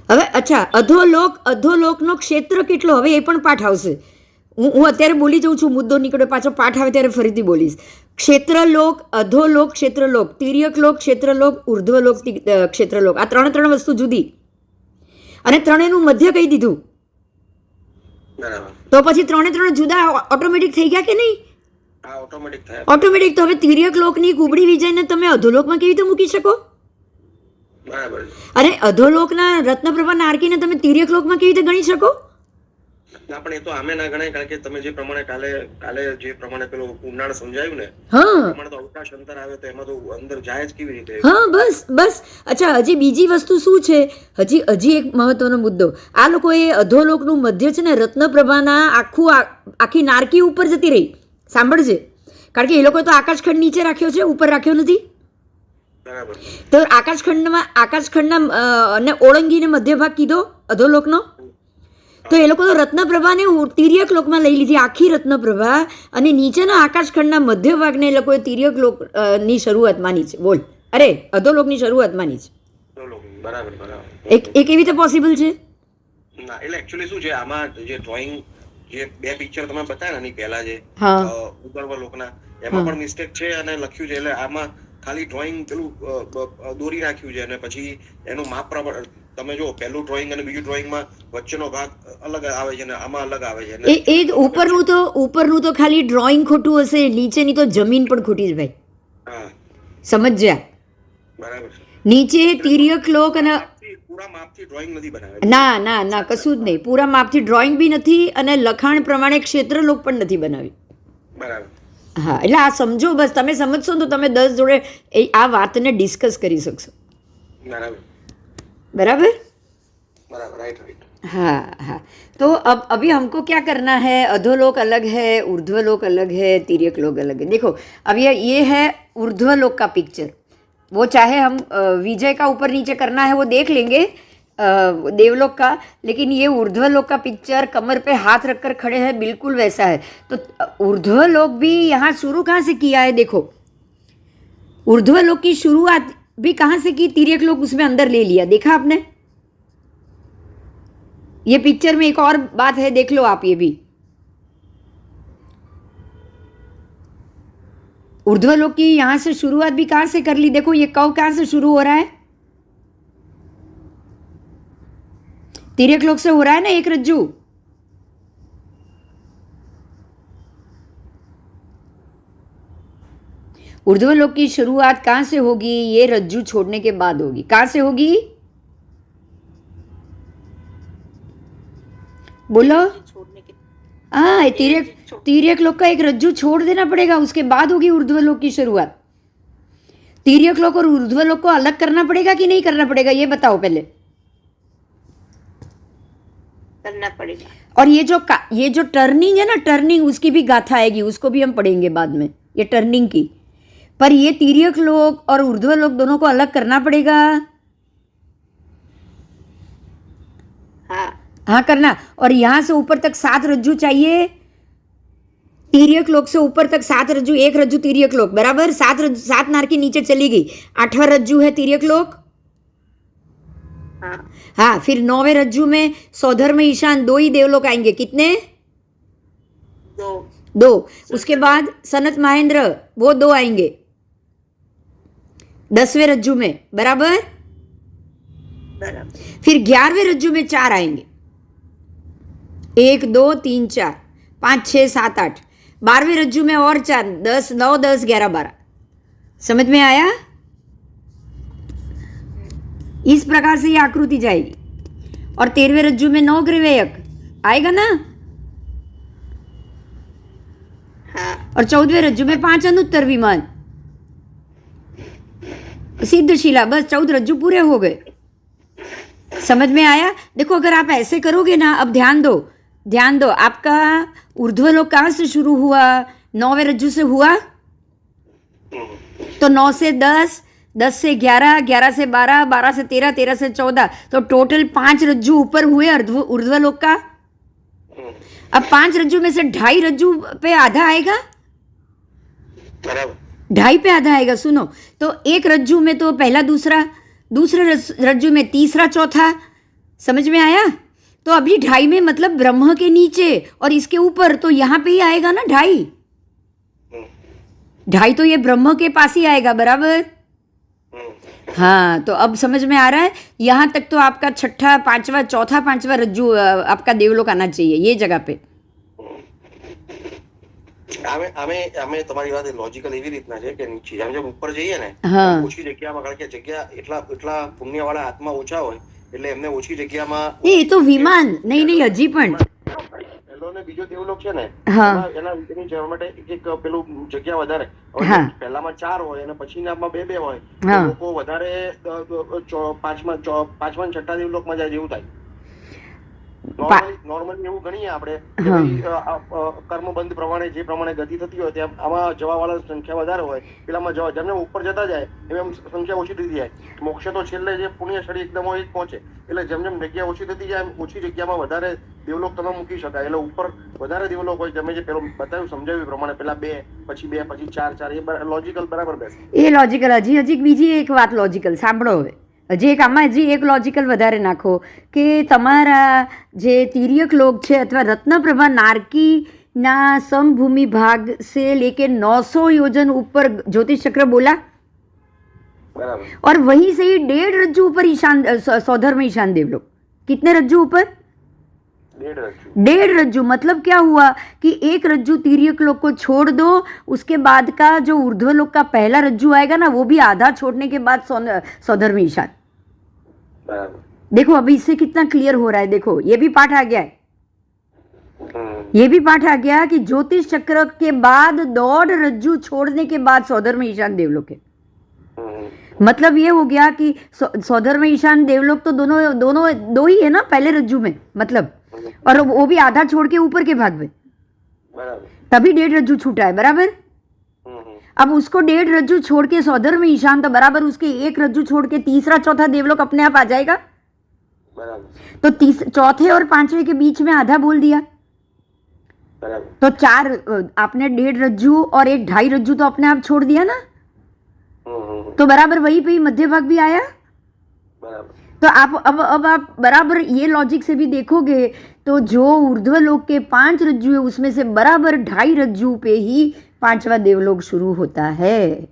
હવે અચ્છા, અધોલોકનો ક્ષેત્ર કેટલો, હવે એ પણ પાઠ આવશે. હું અત્યારે બોલી જાઉં છું, મુદ્દો નીકળ્યો, પાછો પાઠ આવે ત્યારે ફરીથી બોલીશ. ક્ષેત્રલોક, અધોલોક, ક્ષેત્રલોક, તિર્યક લોક, ક્ષેત્રલોક, ઉર્ધ્વલોક, ક્ષેત્રલોક, આ 3 વસ્તુ જુદી, અને ત્રણેયનું મધ્ય કહી દીધું. તો પછી 3 જુદા ઓટોમેટિક થઈ ગયા કે નહીં? ઓટોમેટિક. તો હવે તિર્યક લોકની કુબડી વિજયને તમે અધોલોકમાં કેવી રીતે મૂકી શકો? અને અધોલોકના રત્નપ્રભા નારકીને તમે તિર્યક લોકમાં કેવી રીતે ગણી શકો? ના, પણ એ તો આમે ના ગણાય, કારણ કે તમે જે પ્રમાણે કાલે જે પ્રમાણે પેલું ઉનાળ સમજાયું ને, હા, પ્રમાણે તો અવકાશ અંતર આવે તો એમાં તો અંદર જાય જ કેવી રીતે? હા, બસ. અચ્છા, હજી બીજી વસ્તુ શું છે? હજી એક મહત્વનો મુદ્દો. આ લોકોએ અધોલોકનું મધ્ય છે ને રત્નપ્રભાના આખી નારકી ઉપર જતી રહી. સાંભળજે, કારણ કે એ લોકોએ તો આકાશખંડ નીચે રાખ્યો છે, ઉપર રાખ્યો નથી. તો આકાશખંડના અને ઓળંગીને મધ્ય ભાગ કીધો અધોલોકનો. તો એ લોકો તો રત્નપ્રભાને તિર્યક લોકમાં લઈ લીધી, આખી રત્નપ્રભા, અને નીચેના આકાશખંડના મધ્ય ભાગને એ લોકોએ તિર્યક લોકની શરૂઆત માની છે. બોલ, અરે અધોલોકની શરૂઆત માની છે. એ કેવી રીતે પોસિબલ છે? ના, એટલે એકચ્યુઅલી શું છે, આમાં જે ડ્રોઈંગ જે બે પિક્ચર તમે બતાવ્યા ને પહેલા જે હા ઉગર્વ લોકના એમાં પણ મિસ્ટેક છે અને લખ્યું છે એટલે આમાં ખાલી ડ્રોઈંગ પેલું દોરી નાખ્યું છે અને પછી એનું માપ પ્રમાણે તમે જો પહેલું ડ્રોઈંગ અને બીજું ડ્રોઈંગમાં વચ્ચેનો ભાગ અલગ આવે છે અને આમાં અલગ આવે છે એ ઉપરનું તો ખાલી ડ્રોઈંગ ખોટું હશે, નીચેની તો જમીન પણ ખોટી છે ભાઈ. હા સમજ્યા? બરાબર છે. નીચે તિર્યક લોક અને પૂરા માપથી ડ્રોઈંગ નથી બનાવ્યા. ના ના ના કશું જ નહીં, પૂરા માપથી ડ્રોઈંગ બી નથી અને લખાણ પ્રમાણે ક્ષેત્રલોક પણ નથી બનાવ્યું. બરાબર. હા એટલે આ સમજો, બસ તમે સમજશો ને તો તમે 10 જોડે આ વાતને ડિસ્કસ કરી શકશો. બરાબર बराबर? बराबर, राइट राइट. हाँ हाँ. तो अब अभी हमको क्या करना है, अधोलोक अलग है, ऊर्ध्वलोक अलग है, तिर्यक लोक अलग है. देखो अब ये है ऊर्ध्वलोक का पिक्चर. वो चाहे हम विजय का ऊपर नीचे करना है वो देख लेंगे देवलोक का, लेकिन ये ऊर्ध्वलोक का पिक्चर कमर पे हाथ रखकर खड़े हैं बिल्कुल वैसा है. तो ऊर्ध्वलोक भी यहाँ शुरू कहाँ से किया है, देखो ऊर्ध्वलोक की शुरुआत भी कहाँ से की, तिर्यक लोक उसमें अंदर ले लिया. देखा आपने? ये पिक्चर में एक और बात है, देख लो आप ये भी. ऊर्ध्वलोक की यहाँ से शुरुआत भी कहाँ से कर ली. देखो ये कव कहाँ से शुरू हो रहा है, तिर्यक लोक से हो रहा है ना एक रज्जू. ऊर्ध्वलोक की शुरुआत कहाँ से होगी, ये रज्जू छोड़ने के बाद होगी. कहाँ से होगी बोलो? हाँ तिर्यक लोक का एक रज्जू छोड़ देना पड़ेगा, उसके बाद होगी ऊर्ध्वलोक की शुरुआत. तिर्यक लोक और ऊर्ध्वलोक को अलग करना पड़ेगा कि नहीं करना पड़ेगा, ये बताओ पहले. करना पड़ेगा. और ये जो टर्निंग है ना, टर्निंग उसकी भी गाथा आएगी, उसको भी हम पढ़ेंगे बाद में, ये टर्निंग की. पर ये तिर्यक लोक और ऊर्ध्वलोक दोनों को अलग करना पड़ेगा. हाँ करना. और यहाँ से ऊपर तक 7 रज्जू चाहिए. तिर्यक लोक से ऊपर तक 7 रज्जू, एक रज्जू तिर्यक लोक, बराबर. 7 नारकी नीचे चली गई, 8वां रज्जू है तिर्यक लोक. हाँ फिर 9वें रज्जू में सौधर्म ईशान 2 ही देवलोक आएंगे. कितने? 2. उसके बाद सनत महेंद्र वो 2 आएंगे 10वें रज्जू में, बराबर. फिर 11वें रज्जू में 4 आएंगे, 1 2 3 4 5 6 7 8. 12वें रज्जू में और 4, 10 9 10 11 12. समझ में आया? इस प्रकार से ये आकृति जाएगी. और 13वें रज्जू में 9 ग्रीवेयक आएगा ना. और 14वें रज्जू में 5 अनुत्तर विमान, सिद्ध शिला. बस 14 रज्जू पूरे हो गए. समझ में आया? देखो अगर आप ऐसे करोगे ना, अब ध्यान दो, आपका ऊर्ध्वलोक कहाँ से शुरू हुआ, 9वें रज्जू से हुआ. तो 9 से 10, 10 से 11, 11 से 12, 12 से 13, 13 से 14, तो टोटल 5 रज्जू ऊपर हुए ऊर्ध्वलोक का. अब 5 रज्जू में से 2.5 रज्जू पे आधा आएगा, बराबर. 2.5 पे आधा आएगा. सुनो, तो एक रज्जू में तो पहला दूसरा, दूसरे रज्जू में तीसरा चौथा. समझ में आया? तो अभी 2.5 में मतलब ब्रह्म के नीचे और इसके ऊपर, तो यहाँ पे ही आएगा ना 2.5. 2.5 तो ये ब्रह्म के पास ही आएगा, बराबर. हाँ तो अब समझ में आ रहा है. यहाँ तक तो आपका 6ठा 5वां 4था 5वां रज्जू आपका देवलोक आना चाहिए ये जगह पे. અમે તમારી વાત લોજિકલ એવી રીતના છે કે નીચે જેમ જેમ ઉપર જઈએ ને ઓછી જગ્યામાં, કારણ કે જગ્યા એટલા પુણ્યવાળા આત્મા ઓછા હોય એટલે એમને ઓછી જગ્યામાં. એ તો વિમાન નહીં હજી પણ પહેલો ને બીજો દેવલોક છે ને એના એની જવા માટે એક પેલું જગ્યા વધારે. પહેલામાં 4 હોય અને પછીનામાં 2 હોય, લોકો વધારે 5મા 6ઠા દેવલોકમાં જાય જેવું થાય. નોર્મલી એવું ગણીએ આપણે કર્મબંધ પ્રમાણે જે પ્રમાણે ગતિ થતી હોય ત્યાં આમાં જવાવાળા સંખ્યા વધારે હોય, પેલામાં જવા જેમ જેમ ઉપર જતા જાય એમ સંખ્યા ઓછી થતી જાય. મોક્ષ તો છેલ્લે જે પુણ્યશાળી એકદમ હોય પહોંચે એટલે જેમ જેમ જગ્યા ઓછી થતી જાય ઓછી જગ્યામાં વધારે દેવલોક તમે મૂકી શકાય. એટલે ઉપર વધારે દેવલોક હોય, તમે જે પેલું બતાવ્યું સમજાવ્યું પ્રમાણે પેલા 2 પછી 4 4 એ લોજિકલ બરાબર બેસે. એ લોજિકલ. હજી બીજી એક વાત લોજિકલ સાંભળો. હવે હજી એક આમાં હજી એક લોજિકલ વધારે નાખો કે તમારા જે તિર્યક લોક છે અથવા રત્નપ્રભા नारकीના समभूमि भाग से लेके 900 योजन ऊपर ज्योतिष चक्र बोला बराबर। और वहीं से ही 1.5 रज्जू ऊपर ईशान सौधर में ईशान देवलोक कितने रज्जू ऊपर 1.5 रज्जू। 1.5 रज्जू मतलब क्या हुआ कि एक रज्जू तिर्यक लोक को छोड़ दो, उसके बाद का जो ऊर्ध्व लोक का पहला रज्जू आएगा ना वो भी आधा छोड़ने के बाद सौधर में ईशान। बराबर। देखो अभी इससे कितना क्लियर हो रहा है, देखो ये भी पाठ आ गया है, ये भी पाठ आ गया कि ज्योतिष चक्र के बाद 1.5 रज्जू छोड़ने के बाद सौधर में ईशान देवलोक है। मतलब ये हो गया कि सौधर में ईशान देवलोक तो दोनों दो ही है ना पहले रज्जू में, मतलब और वो भी आधा छोड़ के ऊपर के भाग में, बराबर। तभी 1.5 रज्जू छूटा है, बराबर। अब उसको 1.5 रज्जू छोड़ के सौधर में ईशान, तो बराबर उसके एक रज्जू छोड़ के तीसरा चौथा देवलोक अपने आप आ जाएगा। बराबर। तो चौथे और पांचवे के बीच में आधा बोल दिया, बराबर। तो 4 आपने 1.5 रज्जू और एक 2.5 रज्जू तो अपने आप छोड़ दिया ना, तो बराबर वही पे ही मध्य भाग भी आया। बराबर। तो आप अब आप बराबर ये लॉजिक से भी देखोगे तो जो ऊर्ध्व लोक के 5 रज्जू है उसमें से बराबर 2.5 रज्जू पे ही 5वां देवलोक शुरू होता है।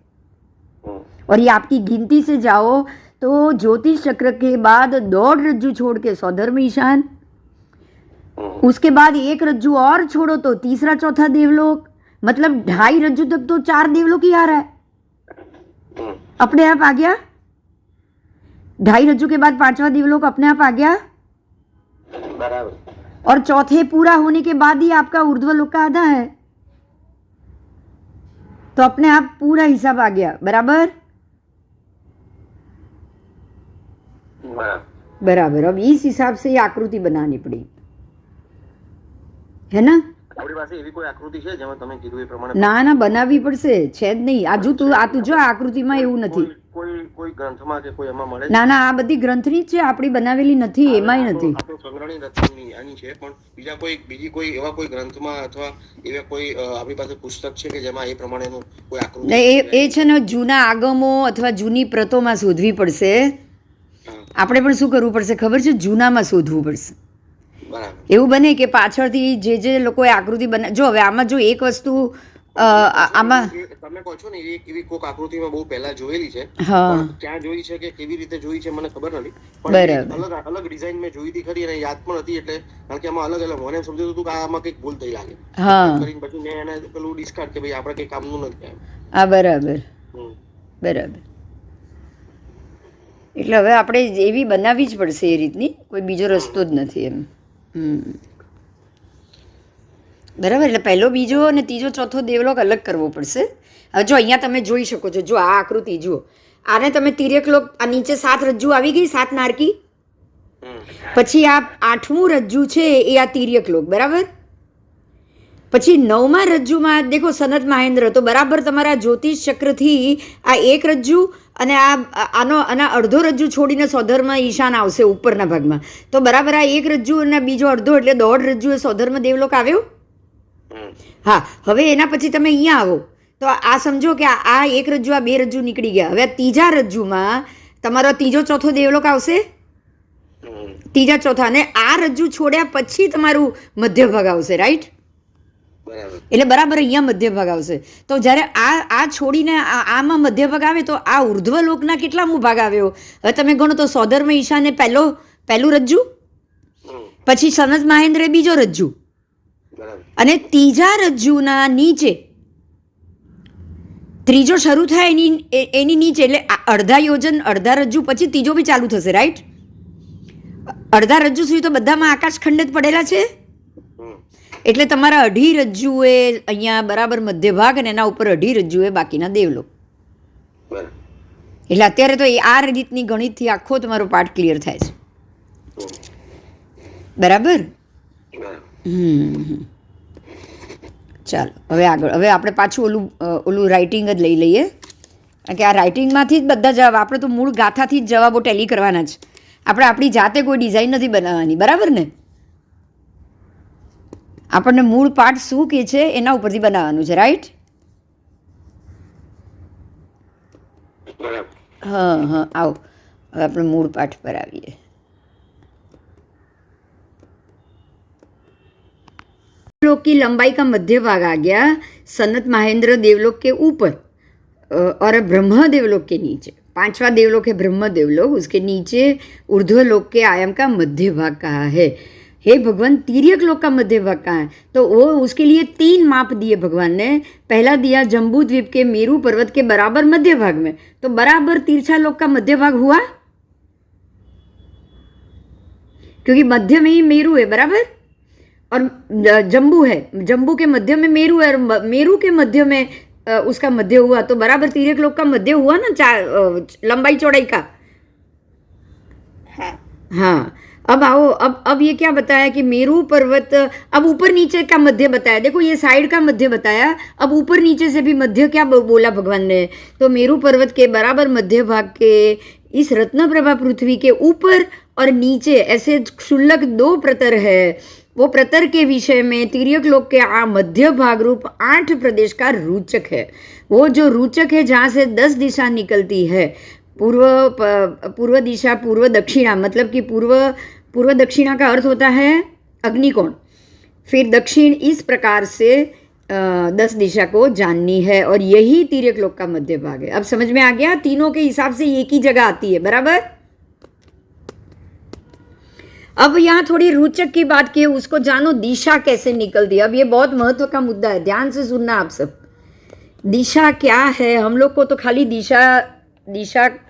और ये आपकी गिनती से जाओ तो ज्योतिष चक्र के बाद 1.5 रज्जू छोड़ के सौधर में ईशान, उसके बाद एक रज्जू और छोड़ो तो तीसरा चौथा देवलोक, मतलब 2.5 रज्जू तक तो 4 देवलोक ही आ रहा है, अपने आप आ गया। 2.5 रज्जू के बाद 5वां देवलोक अपने आप आ गया, बराबर। और चौथे पूरा होने के बाद ही आपका ऊर्ध्व लोक का आधा है, तो अपने आप पूरा हिसाब आ गया, बराबर। बराबर। अब इस हिसाब से ये आकृति बनानी पड़ी है ना। આપણી પાસે એવી કોઈ આકૃતિ છે જેમાં તમે કીધું એ પ્રમાણે? ના ના બનાવવી પડશે, છે જ નહીં આજુ તું આ તું જો આ આકૃતિમાં એવું નથી, કોઈ ગ્રંથમાં કે કોઈ એમાં મળે? ના ના આ બધી ગ્રંથની જ છે, આપણી બનાવેલી નથી, એમાંય નથી। આપણો સંગ્રહણી રચનાની આની છે, પણ બીજી કોઈ એવા કોઈ ગ્રંથમાં અથવા એવા કોઈ આપણી પાસે પુસ્તક છે કે જેમાં એ પ્રમાણેનું કોઈ આકૃતિ? એ છે ને જૂના આગમો અથવા જૂની પ્રતોમાં શોધવી પડશે। આપણે પણ શું કરવું પડશે ખબર છે, જૂનામાં શોધવું પડશે। એવું બને કે પાછળથી જે લોકોએ આકૃતિ બના, જો હવે આમાં જો એક વસ્તુ આમાં તમે કહો છો ને એવી કોઈક આકૃતિમાં બહુ પહેલા જોયેલી છે, હા ક્યાં જોઈ છે કે કેવી રીતે જોઈ છે મને ખબર નથી, બરાબર। પણ અલગ ડિઝાઇન મેં જોઈ હતી ખરી અને યાદ પણ હતી, એટલે કારણ કે આમાં અલગ મને સમજાતું હતું કે આમાં કંઈક ભૂલ થઈ લાગે, હા કરીને પછી મેં એને પેલું ડિસ્કાર્ડ કે ભાઈ આપણે કંઈ કામનું નથી આમ। હા બરાબર બરાબર। એટલે હવે આપણે એવી બનાવવી જ પડશે એ રીતની, કોઈ બીજો રસ્તો જ નથી એમ। બરાબર। એટલે પહેલો બીજો અને ત્રીજો ચોથો દેવલોક અલગ કરવો પડશે। હવે જો અહીંયા તમે જોઈ શકો છો, જો આ આકૃતિ જુઓ, આને તમે તિર્યક લોક, આ નીચે 7 રજ્જુ આવી ગઈ, 7 નારકી, પછી આ 8મું રજ્જુ છે એ આ તિર્યક લોક, બરાબર। પછી 9મા રજ્જુમાં દેખો સનત મહેન્દ્ર, તો બરાબર તમારા જ્યોતિષ ચક્રથી આ એક રજ્જુ અને આનો અડધો રજ્જુ છોડીને સૌધર્મ ઈશાન આવશે ઉપરના ભાગમાં, તો બરાબર આ એક રજ્જુ અને બીજો અડધો એટલે 1.5 રજ્જુ એ સૌધર્મ દેવલોક આવ્યો। હા હવે એના પછી તમે અહીંયા આવો તો આ સમજો કે આ એક રજ્જુ આ 2 રજ્જુ નીકળી ગયા, હવે આ ત્રીજા રજ્જુમાં તમારો ત્રીજો ચોથો દેવલોક આવશે, ત્રીજા ચોથા, અને આ રજ્જુ છોડ્યા પછી તમારું મધ્ય ભાગ આવશે, રાઈટ। એટલે બરાબર અહીંયા મધ્ય ભાગ આવશે, તો જ્યારે આ છોડીને આમાં મધ્ય ભાગ આવે તો આ ઉર્ધ્વ લોકના કેટલામો ભાગ આવ્યો, હવે તમે ગણો તો સૌધર્મ ઈશાને પહેલું રજ્જુ, પછી સનત મહેન્દ્ર બીજો રજ્જુ, અને ત્રીજા રજ્જુના નીચે ત્રીજો શરૂ થાય એની નીચે એટલે અડધા યોજન અડધા રજ્જુ પછી ત્રીજો બી ચાલુ થશે, રાઈટ। અડધા રજ્જુ સુધી તો બધામાં આકાશખંડ જ પડેલા છે, એટલે તમારા 2.5 રજ્જુ એ અહીંયા બરાબર મધ્ય ભાગ અને એના ઉપર 2.5 રજ્જુ એ બાકીના દેવલોક। એટલે અત્યારે તો આ રીતની ગણિતથી આખો તમારો પાઠ ક્લિયર થાય છે, બરાબર। ચાલો હવે આગળ, હવે આપણે પાછું ઓલું રાઇટિંગ જ લઈ લઈએ, કારણ કે આ રાઇટિંગમાંથી જ બધા જવાબ, આપણે તો મૂળ ગાથાથી જ જવાબો ટેલી કરવાના જ, આપણે આપણી જાતે કોઈ ડિઝાઇન નથી બનાવવાની, બરાબર ને। આપણને મૂળ પાઠ શું કે છે એના ઉપરથી બનાવવાનું છે, રાઈટ। હા હા આવો હવે આપણે મૂળ પાઠ પર આવીએ. देवलोक की लंबाई का मध्य भाग आ गया सनत महेंद्र देवलोक के ऊपर और ब्रह्म देवलोक के नीचे. 5वां देवलोक है ब्रह्म देवलोक, उसके नीचे ऊर्ध्वलोक के आयाम का मध्य भाग कहा है. हे भगवान, तिर्यक लोक का मध्य भाग कहाँ है? तो वो उसके लिए 3 माप दिए भगवान ने. पहला दिया जम्बू द्वीप के मेरू पर्वत के बराबर मध्य भाग में, तो बराबर तिरछा लोक का मध्य भाग हुआ, क्योंकि मध्य में ही मेरू है बराबर, और जम्बू है, जम्बू के मध्य में मेरू है, और मेरू के मध्य में उसका मध्य हुआ, तो बराबर तिर्यक लोक का मध्य हुआ ना, लंबाई चौड़ाई का. हाँ, अब आओ, अब ये क्या बताया कि मेरू पर्वत, अब ऊपर नीचे का मध्य बताया. देखो ये साइड का मध्य बताया, अब ऊपर नीचे से भी मध्य क्या बोला भगवान ने. तो मेरू पर्वत के बराबर मध्य भाग के इस रत्न प्रभा पृथ्वी के ऊपर और नीचे ऐसे क्षुल्लक 2 प्रतर है. वो प्रतर के विषय में तिर्यक लोक के मध्य भाग रूप 8 प्रदेश का रूचक है. वो जो रूचक है जहाँ से 10 दिशा निकलती है, पूर्व दिशा, पूर्व दक्षिणा, मतलब कि पूर्व दक्षिणा का अर्थ होता है अग्निकोण. फिर दक्षिण, इस प्रकार से 10 दिशा को जाननी है, और यही तिर्यक लोक का मध्य भाग है. अब समझ में आ गया? तीनों के हिसाब से एक ही जगह आती है बराबर. अब यहाँ थोड़ी रोचक की बात की है, उसको जानो दिशा कैसे निकलती है. अब ये बहुत महत्व का मुद्दा है, ध्यान से सुनना आप सब. दिशा क्या है? हम लोग को तो खाली दिशा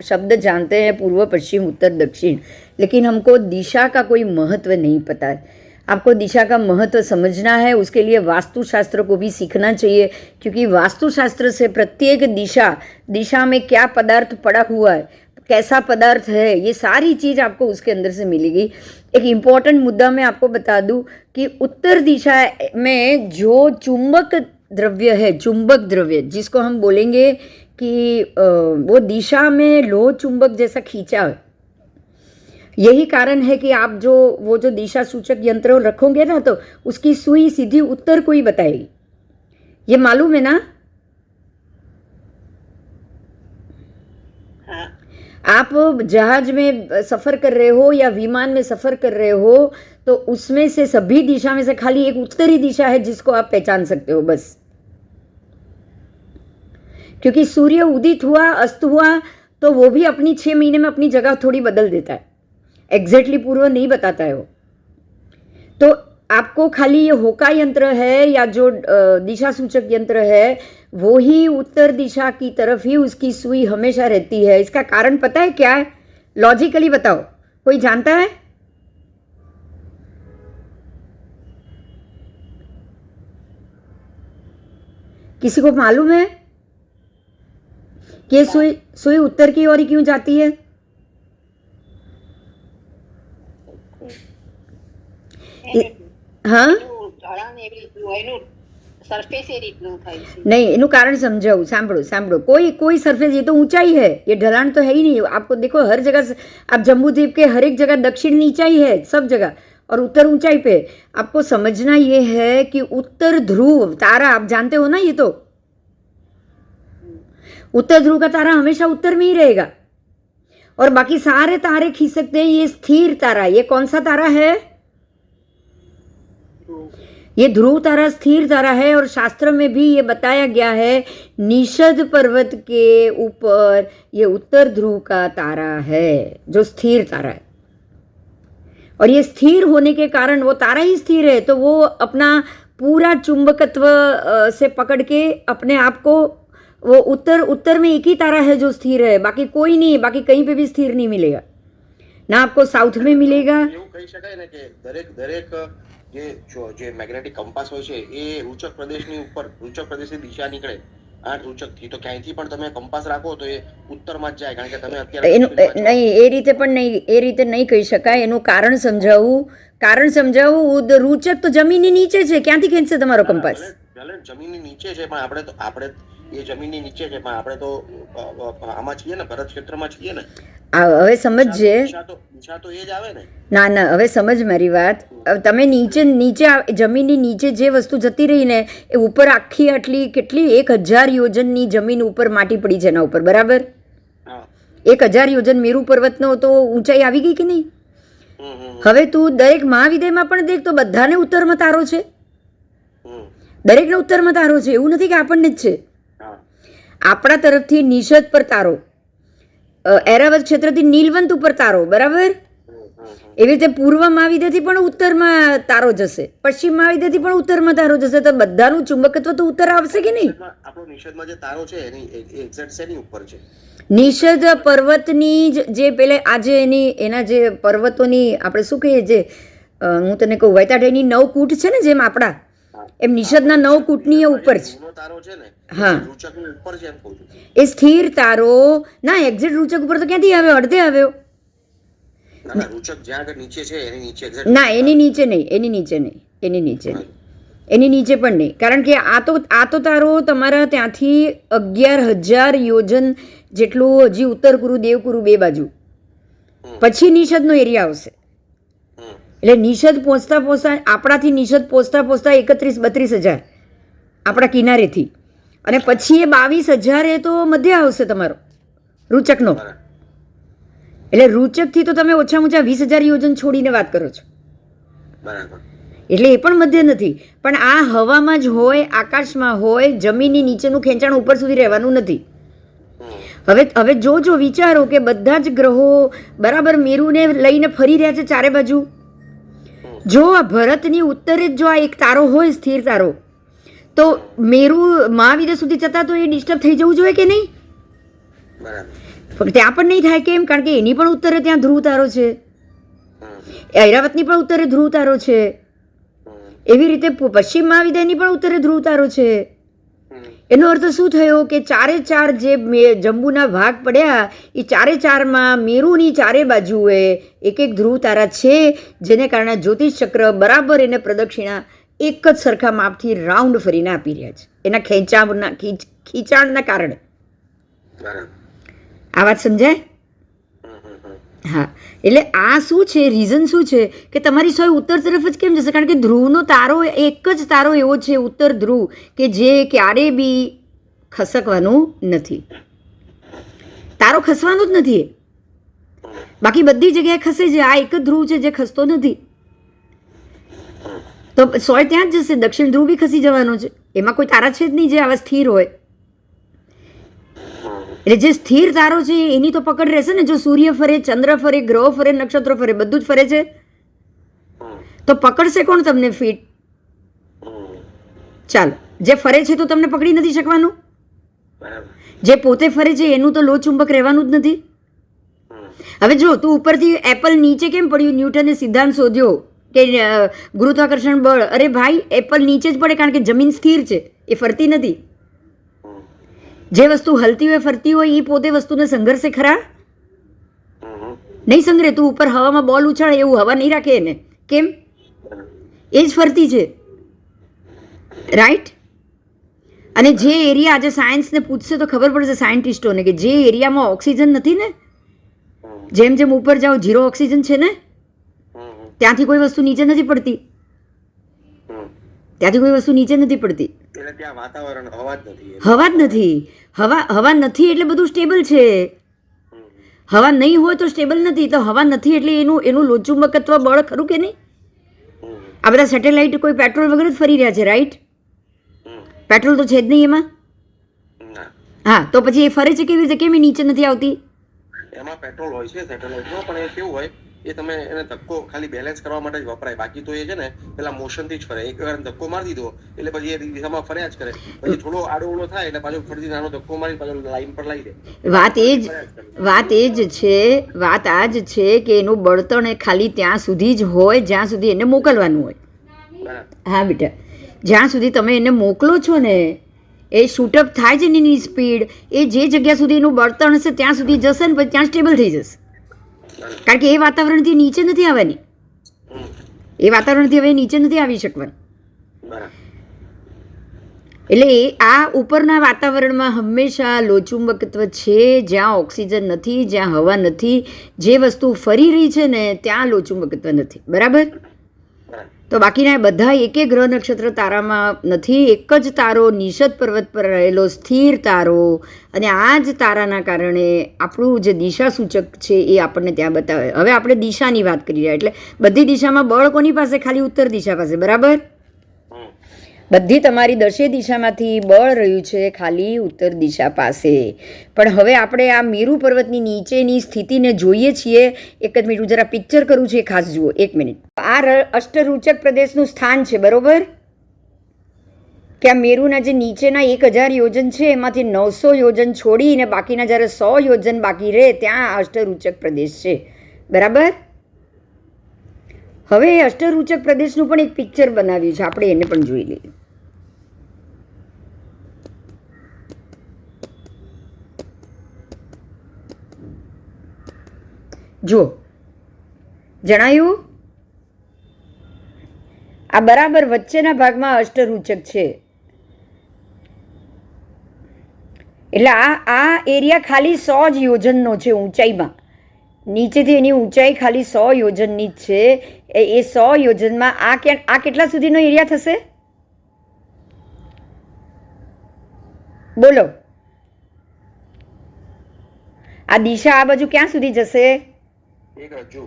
शब्द जानते हैं, पूर्व पश्चिम उत्तर दक्षिण, लेकिन हमको दिशा का कोई महत्व नहीं पता है. आपको दिशा का महत्व समझना है, उसके लिए वास्तुशास्त्र को भी सीखना चाहिए, क्योंकि वास्तुशास्त्र से प्रत्येक दिशा में क्या पदार्थ पड़ा हुआ है, कैसा पदार्थ है, ये सारी चीज़ आपको उसके अंदर से मिलेगी. एक इम्पॉर्टेंट मुद्दा मैं आपको बता दूं कि उत्तर दिशा में जो चुंबक द्रव्य जिसको हम बोलेंगे कि वो दिशा में लोह चुंबक जैसा खींचा है. यही कारण है कि आप वो जो दिशा सूचक यंत्र रखोगे ना, तो उसकी सुई सीधी उत्तर को ही बताएगी. ये मालूम है ना? आप जहाज में सफ़र कर रहे हो या विमान में सफ़र कर रहे हो, तो उसमें से सभी दिशा में से खाली एक उत्तरी दिशा है जिसको आप पहचान सकते हो बस. क्योंकि सूर्य उदित हुआ, अस्त हुआ, तो वो भी अपनी 6 महीने में अपनी जगह थोड़ी बदल देता है, एग्जैक्टली पूर्व नहीं बताता है वो. तो आपको खाली ये होका यंत्र है या जो दिशा सूचक यंत्र है, वो ही उत्तर दिशा की तरफ ही उसकी सुई हमेशा रहती है. इसका कारण पता है क्या है? लॉजिकली बताओ, कोई जानता है? किसी को मालूम है कि सुई उत्तर की ओर क्यों जाती है? हाँ, नहीं, એનું કારણ સમજાવું. સાંભળો. कोई सरफेस, ये तो ऊंचाई है, ये ढलान तो है ही नहीं. आपको देखो हर जगह, आप जम्बू द्वीप के हर एक जगह दक्षिण नीचाई है सब जगह, और उत्तर ऊंचाई पे. आपको समझना ये है कि उत्तर ध्रुव तारा, आप जानते हो ना, ये तो उत्तर ध्रुव का तारा हमेशा उत्तर में ही रहेगा, और बाकी सारे तारे खींच सकते हैं. ये स्थिर तारा, ये कौन सा तारा है? ये ध्रुव तारा स्थिर तारा है. और शास्त्र में भी ये बताया गया है, निषद पर्वत के ऊपर ये उत्तर ध्रुव का तारा है जो स्थिर तारा है. और ये स्थिर होने के कारण, वो तारा ही स्थिर है, तो वो अपना पूरा चुंबकत्व से पकड़ के अपने आप को, वो उत्तर में एक ही तारा है जो स्थिर है, बाकी कोई नहीं, बाकी कहीं पे भी स्थिर नहीं मिलेगा ना. आपको साउथ में मिलेगा. એવું કહી શકાય ને કે દરેક જે મેગ્નેટિક કંપાસ હોય છે એ રૂચક પ્રદેશની ઉપર, રૂચક પ્રદેશની દિશા નીકળે 8 રૂચકથી, તો ક્યાંયથી પણ તમે કંપાસ રાખો તો એ ઉત્તરમાં જ જાય, કારણ કે તમે અત્યારે નહીં, એ રીતે નહીં કહી શકાય. એનું કારણ સમજાવું. રૂચક તો જમીનની નીચે છે, ક્યાંથી ખેંચશે તમારો કંપાસ? ભલે જમીનની નીચે છે, પણ આપણે એ જમીનની નીચે છે, પણ આપણે તો આમાં છીએ ને, ભરત ક્ષેત્રમાં છીએ ને. હવે સમજજે. દિશા તો એ જ આવે ને. ના, હવે સમજ મારી વાત. તમે નીચે જમીનની નીચે જે વસ્તુ જતી રહી ને, એ ઉપર આટલી કેટલી 1000 યોજનની જમીન ઉપર માટી પડી છે એના ઉપર, બરાબર? 1000 યોજન મેરુ પર્વતનો તો ઊંચાઈ આવી ગઈ કે નહીં? હવે તું દરેક મહાવિદ્યમાં પણ દેખ તો બધાને ઉત્તરમાં તારો છે, દરેકને ઉત્તરમાં તારો છે, એવું નથી કે આપણને જ છે. આપણા તરફથી નિષદ પર તારો, એરાવત ક્ષેત્રથી નીલવંત ઉપર તારો, બરાબર? એવી રીતે પૂર્વ મહાવિદ્યથી પણ ઉત્તરમાં તારો જશે, પશ્ચિમ મહાવિદ્યથી પણ ઉત્તરમાં તારો જશે, તો બધાનું ચુંબકત્વ તો ઉત્તર આવશે કે નહીં? આપણો નિષદમાં જે તારો છે એની એક્ઝેક્ટ શેની ઉપર છે? નિષદ પર્વતની જે પેલે આજે એના જે પર્વતોની આપણે શું કહીએ, જે હું તને કહું વૈતાઢાઈની 9 કૂટ છે ને, જેમ આપણા એમ નિષદના 9 કૂટની એ ઉપર છે. તારો છે ને, હા, રૂચકની ઉપર છે એમ કહું છું. એ સ્થિર તારો ના, એક્ઝેક્ટ રૂચક ઉપર તો ક્યાંથી આવ્યો? અડધે આવ્યો. ના, રૂચક જ્યાં આગળ નીચે છે એની નીચે એક્ઝેક્ટ. ના, એની નીચે નહીં, એની નીચે નહીં, એની નીચે નહીં, એની નીચે પણ નહીં, કારણ કે આ તો તારો તમારા ત્યાંથી 11,000 યોજન જેટલું હજી ઉત્તર કુરુ દેવકુરુ બે બાજુ, પછી નિષદનો એરિયા આવશે. એટલે નિષદ પહોંચતા પહોંચતા આપણાથી નિષદ પહોંચતા 31-32 હજાર આપણા કિનારેથી, અને પછી એ 22,000 એ તો મધ્ય આવશે તમારો રૂચકનો. એટલે રૂચકથી તો તમે ઓછામાં ઓછા 20,000 યોજન છોડીને વાત કરો છો, બરાબર? એટલે એ પણ મધ્ય નથી. પણ આ હવામાં જ હોય, આકાશમાં હોય, જમીનની નીચેનું ખેંચાણ ઉપર સુધી રહેવાનું નથી. હવે જો વિચારો કે બધા જ ગ્રહો બરાબર મેરુને લઈને ફરી રહ્યા છે ચારે બાજુ. જો આ ભરતની ઉત્તરે જ જો આ એક તારો હોય, સ્થિર તારો, તો મેરુ મહાવિદ્ય સુધી જતા તો એ ડિસ્ટર્બ થઈ જવું જોઈએ કે નહીં? પણ ત્યાં પણ નહીં થાય. કેમ? કારણ કે એની પણ ઉત્તરે ત્યાં ધ્રુવ તારો છે, ઐરાવતની પણ ઉત્તરે ધ્રુવ તારો છે, એવી રીતે પશ્ચિમ મહાવિદ્યની પણ ઉત્તરે ધ્રુવ તારો છે. એનો અર્થ શું થયો કે 4 જે જંબુના ભાગ પડ્યા એ 4માં મેરુની ચારે બાજુએ એક ધ્રુવ તારા છે, જેને કારણે જ્યોતિષ ચક્ર બરાબર એને પ્રદક્ષિણા એક જ સરખા માપથી રાઉન્ડ ફરીને આપી રહ્યા છે, એના ખીચાણના કારણે. આ વાત સમજાય? હા. એટલે આ શું છે, રીઝન શું છે કે તમારી સોય ઉત્તર તરફ જ કેમ જશે? કારણ કે ધ્રુવનો તારો એક જ તારો એવો છે, ઉત્તર ધ્રુવ, કે જે ક્યારે બી ખસકવાનું નથી. તારો ખસવાનો જ નથી, બાકી બધી જગ્યાએ ખસે છે. આ એક જ ધ્રુવ છે જે ખસતો નથી. તો સોય ત્યાં જ જશે. દક્ષિણ ધ્રુવ બી ખસી જવાનો છે, એમાં કોઈ તારા છે જ નહીં જે આવા સ્થિર હોય. એટલે જે સ્થિર તારો છે એની તો પકડ રહેશે ને. જો સૂર્ય ફરે, ચંદ્ર ફરે, ગ્રહો ફરે, નક્ષત્રો ફરે, બધું જ ફરે છે, તો પકડશે કોણ તમને ફીટ? ચાલો, જે ફરે છે તો તમને પકડી નથી શકવાનું. જે પોતે ફરે છે એનું તો લો ચુંબક રહેવાનું જ નથી. હવે જો તું ઉપરથી એપલ નીચે કેમ પડ્યું? ન્યૂટને સિદ્ધાંત શોધ્યો કે ગુરુત્વાકર્ષણ બળ. અરે ભાઈ, એપલ નીચે જ પડે કારણ કે જમીન સ્થિર છે, એ ફરતી નથી. જે વસ્તુ હલતી હોય, ફરતી હોય, એ પોતે વસ્તુને સંઘર્ષે ખરા? નહીં સંઘરે. તું ઉપર હવામાં બોલ ઉછાળે એવું હવા નહીં રાખે એને. કેમ? એ જ ફરતી છે, રાઈટ? અને જે એરિયા આજે સાયન્સને પૂછશે તો ખબર પડશે સાયન્ટિસ્ટોને કે જે એરિયામાં ઓક્સિજન નથી ને, જેમ જેમ ઉપર જાઓ 0 ઓક્સિજન છે ને, ત્યાંથી કોઈ વસ્તુ નીચે નથી પડતી. ત્યાંથી કોઈ વસ્તુ નીચે નથી પડતી. હવા જ નથી. હવા નથી એટલે બધું સ્ટેબલ છે. હવા નહીં હોય તો સ્ટેબલ નથી. તો હવા નથી એટલે એનું લોચુંબકત્વ બળ ખરું કે નહીં? આ બધા સેટેલાઇટ કોઈ પેટ્રોલ વગર જ ફરી રહ્યા છે, રાઈટ? પેટ્રોલ તો છે જ નહીં એમાં. હા, તો પછી એ ફરે છે કેવી રીતે? કેમ એ નીચે નથી આવતી? એમાં પેટ્રોલ હોય છે સેટેલાઇટનો, પણ એ કેવું હોય, એ તમે એને ધક્કો ખાલી બેલેન્સ કરવા માટે જ વપરાય. બાકી તો એ છે ને પેલા મોશનથી જ ફરે. એક વાર ધક્કો મારી દીધો એટલે પછી એ દિશામાં ફર્યા જ કરે. પછી થોડો આડો ઓળો થાય એટલે પાછો ફરીથી નાનો ધક્કો મારી પાછો લાઈન પર લાવી દે. વાત આ જ છે કે એનું બળતણ એ ખાલી ત્યાં સુધી જ હોય જ્યાં સુધી એને મોકલવાનું હોય. હા બેટા, જ્યાં સુધી તમે એને મોકલો છો ને, એ શૂટઅપ થાય છે ને એની સ્પીડ, એ જે જગ્યા સુધી એનું બળતણ હશે ત્યાં સુધી જશે ને પછી ત્યાં સ્ટેબલ થઈ જશે. કારણ કે એ વાતાવરણથી નીચે નથી આવવાની. એ વાતાવરણથી હવે નીચે નથી આવી શકવાનું. એટલે આ ઉપરના વાતાવરણમાં હંમેશા લોચુંબકત્વ છે. જ્યાં ઓક્સિજન નથી, જ્યાં હવા નથી, જે વસ્તુ ફરી રહી છે ને ત્યાં લોચુંબકત્વ નથી. બરાબર? તો બાકીના બધા એક એક ગ્રહ નક્ષત્ર તારામાં નથી. એક જ તારો નિષદ પર્વત પર રહેલો સ્થિર તારો, અને આ જ તારાના કારણે આપણું જે દિશા સૂચક છે એ આપણને ત્યાં બતાવે. હવે આપણે દિશાની વાત કરી રહ્યા, એટલે બધી દિશામાં બળ કોની પાસે? ખાલી ઉત્તર દિશા પાસે. બરાબર? બધી તમારી 10 દિશામાંથી બળ રહ્યું છે ખાલી ઉત્તર દિશા પાસે. પણ હવે આપણે આ મેરુ પર્વતની નીચેની સ્થિતિને જોઈએ છીએ. એક જ મિનિટ, હું જરા પિક્ચર કરું છું, એ ખાસ જુઓ. 1 મિનિટ. આ અષ્ટરૂચક પ્રદેશનું સ્થાન છે. બરોબર? કે આ મેરુના જે નીચેના 1000 યોજન છે એમાંથી 900 યોજન છોડીને બાકીના જ્યારે 100 યોજન બાકી રહે ત્યાં આ અષ્ટરૂચક પ્રદેશ છે. બરાબર? હવે એ અષ્ટરૂચક પ્રદેશનું પણ એક પિક્ચર બનાવ્યું છે, આપણે એને પણ જોઈ લઈએ. જુઓ, જણાયું? આ બરાબર વચ્ચેના ભાગમાં અષ્ટરૂચક છે. એટલે આ એરિયા ખાલી 100 જ યોજનનો છે ઊંચાઈમાં. નીચેથી એની ઊંચાઈ ખાલી 100 યોજનની જ છે. એ 100 યોજનમાં આ કેટલા સુધીનો એરિયા થશે? બોલો. આ દિશા આ બાજુ ક્યાં સુધી જશે? એક રજ્જુ.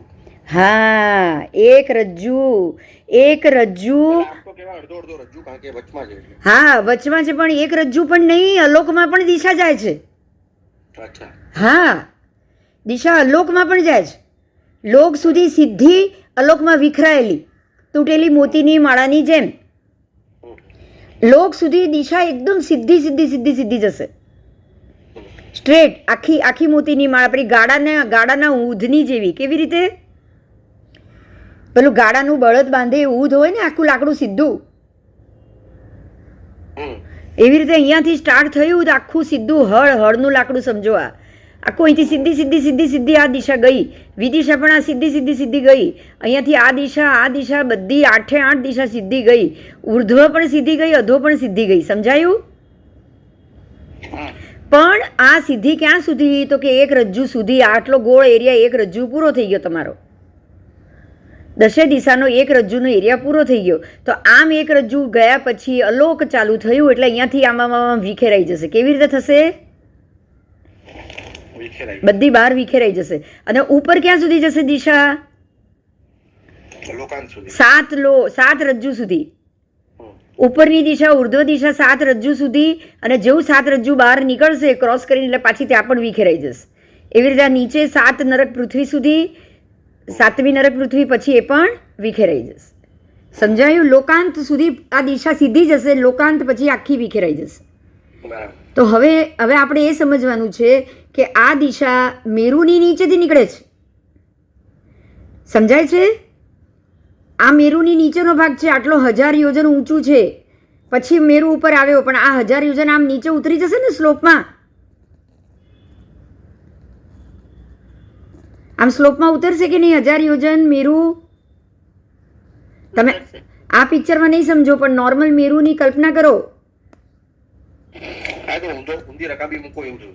હા, એક રજ્જુ. એક રજ્જુ. અડધો રજ્જુ, કારણ કે વચમાં છે. હા, વચમાં છે, પણ એક રજ્જુ પણ નહીં, અલોકમાં પણ દિશા જાય છે. અચ્છા. હા, દિશા અલોકમાં પણ જાય છે. લોક સુધી સીધી અલોકમાં વિખરાયેલી તૂટેલી મોતીની માળાની જેમ લોક સુધી દિશા એકદમ સીધી સીધી સીધી સીધી જશે. સ્ટ્રેટ આખી મોતીની માળા. આપણી ગાડાના ઊંધની જેવી. કેવી રીતે? પેલું ગાડાનું બળદ બાંધે ઊંધ હોય ને, આખું લાકડું સીધું. એવી રીતે અહીંયાથી સ્ટાર્ટ થયું તો આખું સીધું હળનું લાકડું સમજો. આખું અહીંથી સીધી સીધી સીધી સીધી આ દિશા ગઈ. વિદિશા પણ આ સીધી સીધી સીધી ગઈ. અહીંયાથી આ દિશા બધી 8 દિશા સીધી ગઈ. ઉર્ધ્વ પણ સીધી ગઈ, અધો પણ સીધી ગઈ. સમજાયું? પણ આ સીધી ક્યાં સુધી? તો કે એક રજ્જુ સુધી. આટલો ગોળ એરિયા એક રજ્જુ પૂરો થઈ ગયો તમારો. 10 દિશાનો એક રજ્જુનો એરિયા પૂરો થઈ ગયો. તો આમ એક રજ્જુ ગયા પછી અલોક ચાલુ થયું એટલે અહીંયાથી આમાં વિખેરાઈ જશે. કેવી રીતે થશે? બધી બહાર વિખેરાઈ જશે. અને ઉપર ક્યાં સુધી જશે દિશા? 7 રજ્જુ સુધી. ઉપરની દિશા ઉર્ધ્વ દિશા 7 રજ્જુ સુધી. અને જેવું 7 રજ્જુ બહાર નીકળશે ક્રોસ કરીને એટલે પાછી ત્યાં પણ વિખેરાઈ જશે. એવી રીતે નીચે 7 નરક પૃથ્વી સુધી, 7મી નરક પૃથ્વી પછી એ પણ વિખેરાઈ જશે. સમજાયું? લોકાંત સુધી આ દિશા સીધી જશે, લોકાંત પછી આખી વિખેરાઈ જશે. તો હવે આપણે એ સમજવાનું છે કે આ દિશા મેરુની નીચેથી નીકળે છે. સમજાય છે? આ મેરુની નીચેનો ભાગ છે. આટલો 1000 યોજન ઊંચું છે, પછી મેરુ ઉપર આવ્યો, પણ આ 1000 યોજન આમ નીચે ઉતરી જશે ને સ્લોપમાં. આમ સ્લોપમાં ઉતરશે કે નહીં 1000 યોજન મેરુ? તમે આ પિક્ચરમાં નહીં સમજો, પણ નોર્મલ મેરુની કલ્પના કરો.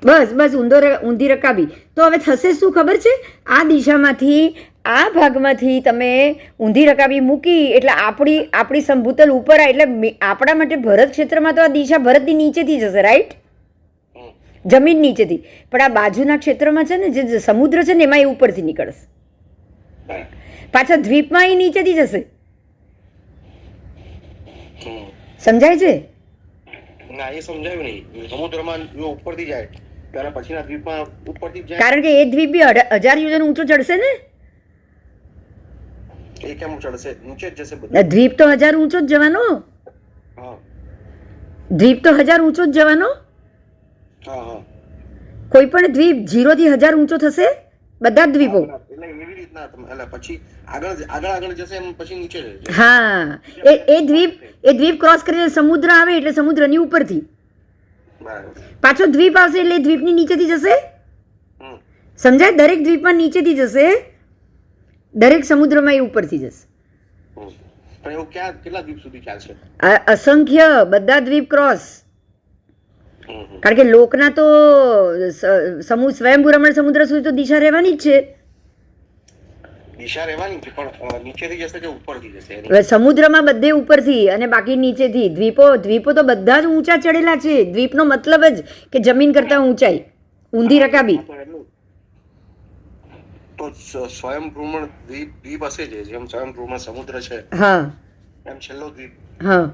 બસ ઊંધી રકાબી. તો હવે થશે શું ખબર છે? આ દિશામાંથી આ ભાગમાંથી તમે ઊંધી રકાબી મૂકી એટલે આપણી સંભૂતલ ઉપર એટલે આપણા માટે ભરત ક્ષેત્રમાં તો આ દિશા ભરતની નીચેથી જશે. રાઈટ? જમીન નીચેથી. પણ આ બાજુના ક્ષેત્રમાં છે ને, જે સમુદ્ર છે ને, એમાં એ ઉપરથી નીકળશે. પાછા દ્વીપમાં એ નીચેથી જશે. સમજાય છે? ના, એ સમજાયું નહીં. સમુદ્રમાં ઉપરથી જાય ત્યારે પછીના દ્વીપમાં ઉપરથી જાય. કારણ કે એ દ્વીપ બી 1000 યોજન ઊંચો ચડશે ને. એ કેમ ચડશે? નીચે જ જશે બધું. દ્વીપ તો 1000 ઊંચો જ જવાનો. દ્વીપ તો 1000 ઊંચો જ જવાનો. કોઈ પણ દ્વીપ 0 થી 1000 ઊંચો થશે. બધા જ દ્વીપો. એટલે એવી રીતના એટલે પછી આગળ જશે એમ પછી નીચે જશે. હા, એ દ્વીપ ક્રોસ કરીને સમુદ્ર આવે એટલે સમુદ્રની ઉપરથી પાછો દ્વીપ આવશે એટલે દ્વીપની નીચેથી જશે. સમજાય? દરેક દ્વીપમાં નીચેથી જશે, દરેક સમુદ્રમાં એ ઉપરથી જશે. પણ એવું કેટલા દ્વીપ સુધી ચાલશે? અસંખ્ય. બધા દ્વીપ ક્રોસ. કારણ કે લોકના તો સ્વયંભૂ રમણ સમુદ્ર સુધી તો દિશા રહેવાની જ છે. દિશા રહેવાની છે પણ નીચેથી જશે કે ઉપરથી જશે એની? હવે સમુદ્રમાં બધે ઉપરથી અને બાકી નીચેથી. દ્વીપો તો બધા જ ઊંચા ચડેલા છે. દ્વીપનો મતલબ જ કે જમીન કરતા ઊંચાઈ, ઊંધી રકાબી. હા, તો એટલું. તો સ્વયંભ્રૂમણ દ્વીપ હશે જ. જેમ સ્વયંભ્રૂમણ સમુદ્ર છે હા એમ છેલ્લો દ્વીપ, હા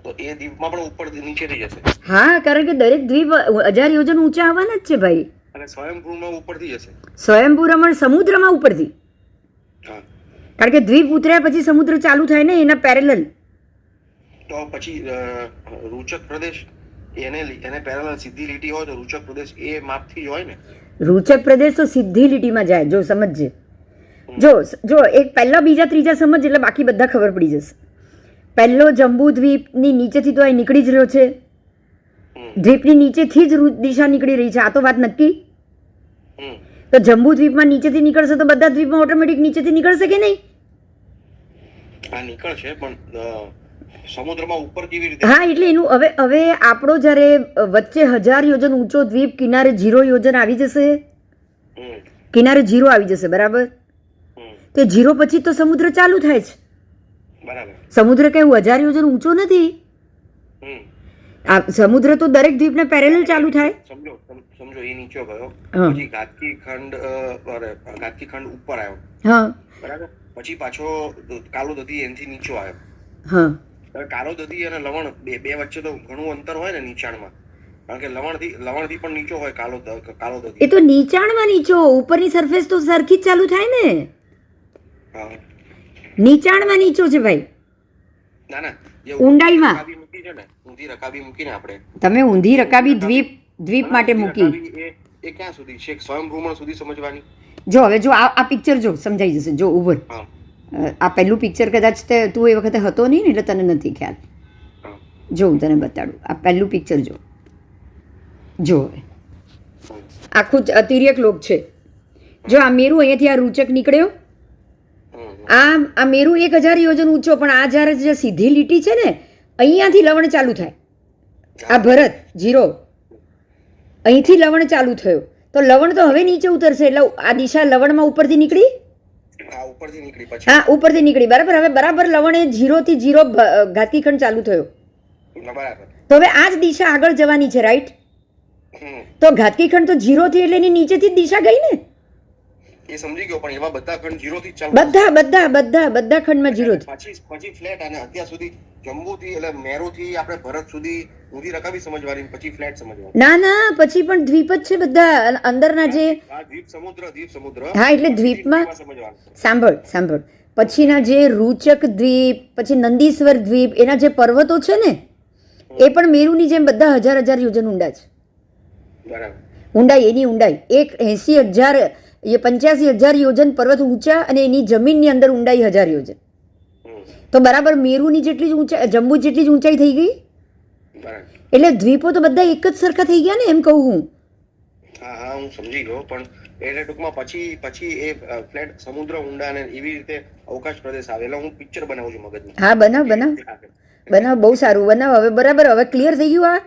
તો એ દ્વીપમાં પણ ઉપરથી નીચેથી જશે હા, કારણ કે દરેક દ્વીપ 1000 યોજન ઊંચા આવવાના જ છે ભાઈ. અને સ્વયંભ્રૂમાં ઉપરથી જશે. સ્વયંભૂ રમણ સમુદ્રમાં ઉપરથી, હા, કારણ કે દ્વીપ ઉતર્યા પછી સમુદ્ર ચાલુ થાય ને એના પેરેલલ. તો પછી રૂચક પ્રદેશ એને પેરેલલ સીધી લીટી હોય તો રૂચક પ્રદેશ એ માપથી જ હોય ને? રૂચક પ્રદેશ તો સીધી લીટીમાં જાય. જો સમજજે, જો એક પહેલા બીજા ત્રીજા સમજ એટલે બાકી બધા ખબર પડી જશે. પહેલો જંબુ દ્વીપની નીચેથી તો અહીં નીકળી જ રહ્યો છે. દ્વીપની નીચેથી જ દિશા નીકળી રહી છે. આ તો વાત નક્કી. તો જંબુ દ્વીપમાં નીચેથી નીકળશે તો બધા દ્વીપમાં ઓટોમેટિક નીચેથી નીકળશે કે નહીં? હા, નીકળશે પણ સમુદ્રમાં ઉપર કેવી રીતે? હા, એટલે એનું હવે આપણો જ્યારે વચ્ચે 1000 યોજન ઊંચો દ્વીપ કિનારે 0 યોજન આવી જશે, કિનારે 0 આવી જશે, બરાબર? તે 0 પછી તો સમુદ્ર ચાલુ થાય છે. બરાબર. સમુદ્ર કઈ 1000 યોજન ઊંચો નથી. આ સમુદ્ર તો દરેક દ્વીપને પેરેલલ ચાલુ થાય. સમજો એ નીચે ગયો, હા. પછી ઘાતકી ખંડ ઉપર આવ્યો, હા બરાબર? પછી પાછો કાલો દધી એનાથી નીચો આવ્યો. હા હવે કાલો દધી અને લવણ બે વચ્ચે તો ઘણું અંતર હોય ને નીચાણમાં, કારણ કે લવણથી પણ નીચો હોય કાલો દધી. એ તો નીચાણમાં નીચો, ઉપરની સરફેસ તો સરખી જ ચાલુ થાય ને. હા. નીચાણમાં નીચો છે ભાઈ. ના ના, જે ઊંડાઈમાં. રકાબી મૂકી છે ને, ઊંધી રકાબી મૂકીને આપણે, તમે ઊંધી રકાબી દ્વીપ માટે મૂકી. એ ક્યાં સુધી છે? સ્વયંભ્રૂમણ સુધી સમજવાની. જો આ પિક્ચર જો સમજાઈ જશે. જો ઉભર, હા, આ પહેલું પિક્ચર કદાચ તું એ વખતે હતો નહીં ને એટલે તને નથી ખ્યાલ. હા. જો હું તને બતાડું. આ પહેલું પિક્ચર જો હવે આખું તિર્યક લોક છે. જો આ મેરુ અહીંયાથી આ રૂચક નીકળ્યો. આ મેરુ 1000 યોજન ઊંચો, પણ આ જ્યારે જે સીધી લીટી છે ને અહીંયાથી લવણ ચાલુ થાય. આ ભરત 0 અહીંથી લવણ ચાલુ થયો તો લવણ તો હવે નીચે ઉતરશે. એટલે આ દિશા લવણમાં ઉપરથી નીકળી. હા, ઉપરથી નીકળી પછી. હા, ઉપરથી નીકળી, બરાબર. હવે બરાબર લવણ એ 0 થી 0 ઘાતીખંડ ચાલુ થયો. બરાબર. તો હવે આ જ દિશા આગળ જવાની છે, રાઈટ? તો ઘાતકીખંડ તો 0 થી એટલે એની નીચેથી જ દિશા ગઈ ને. એ સમજી ગયો, પણ એમાં બધા ખંડ 0 થી જ ચાલુ. બધા ખંડમાં 0 થી. પછી ફ્લેટ. અને અત્યાર સુધી જંબુથી એટલે મેરુથી આપણે ભરત સુધી ઊંધી રકાબી સમજવાની, પછી ફ્લેટ સમજવાની. ના, પછી પણ દ્વીપ જ છે બધા અંદરના જે. આ દ્વીપ સમુદ્ર. હા, એટલે દ્વીપમાં સમજવાનું. સાંભળ, પછીના જે રૂચક દ્વીપ, પછી નંદીશ્વર દ્વીપ, એના જે પર્વતો છે ને એ પણ મેરુની જેમ બધા 1000 યોજન ઊંડા છે. બરાબર. એની ઊંડાઈ 85,000 યોજન પર્વત ઊંચા, અને એની જમીનની અંદર ઊંડાઈ 1000 યોજન. તો બરાબર મેરુની જેટલી જ ઊંચાઈ, જમ્બુ જેટલી જ ઊંચાઈ થઈ ગઈ. બરાબર. એટલે દ્વીપો તો બધા એક જ સરખા થઈ ગયા ને, એમ કહું હું. હા, હું સમજી ગયો, પણ એટલે ટૂંકમાં પછી એ ફ્લેટ સમુદ્ર ઊંડા અને એવી રીતે અવકાશ પ્રદેશ આવે. એટલે હું પિક્ચર બનાવું છું મગજમાં. હા, બનાવ, બહુ સારું બનાવ. હવે બરાબર, હવે ક્લિયર થઈ ગયું આ.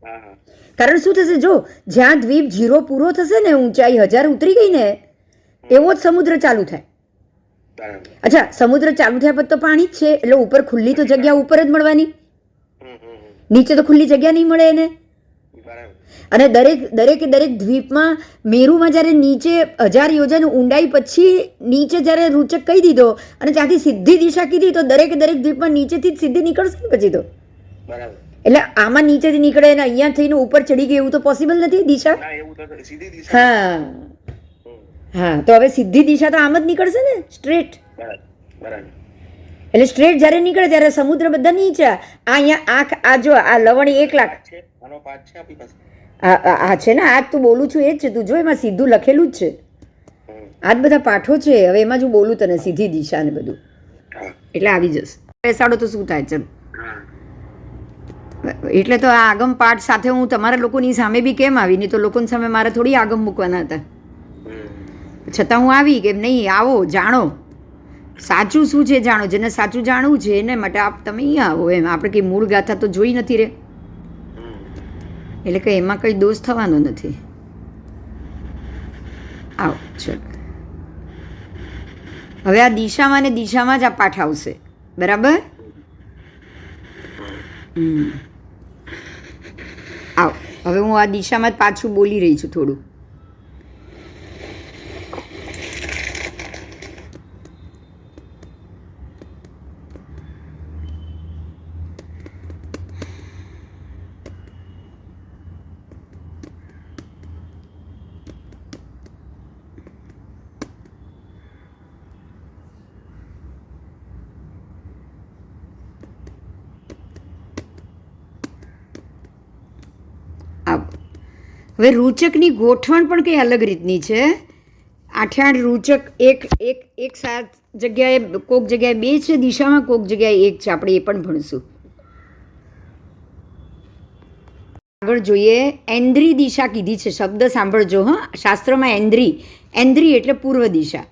હા. કારણ શું થશે, જો જ્યાં દ્વીપ 0 પૂરો થશે ને, ઊંચાઈ 1000 ઉતરી ગઈ ને, એવો જ સમુદ્ર ચાલુ થાય. બરાબર. અચ્છા, સમુદ્ર ચાલુ થયા પછી તો પાણી જ છે, એટલે ઉપર ખુલ્લી તો જગ્યા ઉપર જ મળવાની. નીચે તો ખુલ્લી જગ્યા નહીં મળે એને. બરાબર. અને દરેક દ્વીપમાં મેરુમાં જ્યારે નીચે 1000 યોજન ઊંડાઈ પછી નીચે જ્યારે રૂચક કહી દીધો અને ત્યાંથી સીધી દિશા કીધી, તો દરેક દ્વીપમાં નીચેથી જ સીધી નીકળશે ને પછી તો. બરાબર. એટલે આમાં નીચેથી નીકળે ને અહીંયા થઈને ઉપર ચડી ગઈ એવું તો પોસિબલ નથી દિશા. હા, તો હવે સીધી દિશા તો આમ જ નીકળશે ને, સ્ટ્રેટ. બરાબર. એટલે સ્ટ્રેટ જ્યારે નીકળે ત્યારે સમુદ્ર બધા નીચે. આ જો આ લવણ 1 લાખ છે, આનો પાઠ છે આપણી પાસે. આ છે ને, આ તું બોલું છું એ જ છે. તું જો એમાં સીધું લખેલું જ છે. આ જ બધા પાઠો છે. હવે એમાં જો બોલું તને સીધી દિશા ને બધું, એટલે આવી જશે. બેસાડો તો શું થાય? ચલો, એટલે તો આ આગમ પાઠ સાથે હું તમારા લોકોની સામે બી કેમ આવી? નહીં તો લોકોની સામે મારે થોડી આગમ મૂકવાના હતા. છતાં હું આવી કે નહીં, આવો, જાણો સાચું શું છે, જાણો. જેને સાચું જાણવું છે એને માટે તમે અહીંયા આવો. એમ આપણે કંઈ મૂળ ગાથા તો જોઈ નથી રે, એટલે કંઈ એમાં કંઈ દોષ થવાનો નથી. આવો, ચલો. હવે આ દિશામાં ને દિશામાં જ આ પાઠ આવશે, બરાબર? આવ, હવે હું આ દિશામાં જ પાછું બોલી રહી છું થોડું. હવે રૂચકની ગોઠવણ પણ કંઈ અલગ રીતની છે. 8 રૂચક એક સાથ જગ્યાએ, કોઈક જગ્યાએ 2 છે દિશામાં, કોઈક જગ્યાએ 1 છે. આપણે એ પણ ભણીશું. આગળ જોઈએ. એન્દ્રી દિશા કીધી છે, શબ્દ સાંભળજો. હા, શાસ્ત્રમાં એન્દ્રી એટલે પૂર્વ દિશા,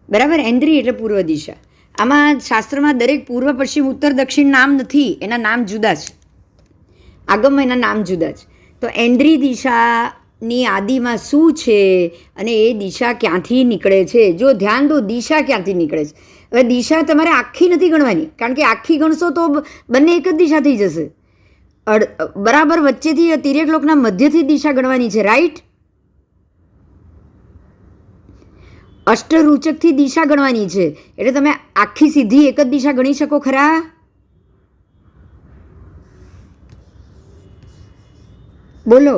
બરાબર? એન્દ્રી એટલે પૂર્વ દિશા. આમાં શાસ્ત્રમાં દરેક પૂર્વ, પશ્ચિમ, ઉત્તર, દક્ષિણ નામ નથી, એના નામ જુદા છે. આગમમાં એના નામ જુદા છે. તો એન્દ્રી દિશાની આદિમાં શું છે અને એ દિશા ક્યાંથી નીકળે છે? જો ધ્યાન દો, દિશા ક્યાંથી નીકળે છે. હવે દિશા તમારે આખી નથી ગણવાની, કારણ કે આખી ગણશો તો બંને એક જ દિશા થઈ જશે. બરાબર વચ્ચેથી તિર્યક લોકના મધ્યથી દિશા ગણવાની છે, રાઈટ? અષ્ટરૂચકથી દિશા ગણવાની છે. એટલે તમે આખી સીધી એક જ દિશા ગણી શકો ખરા? બોલો.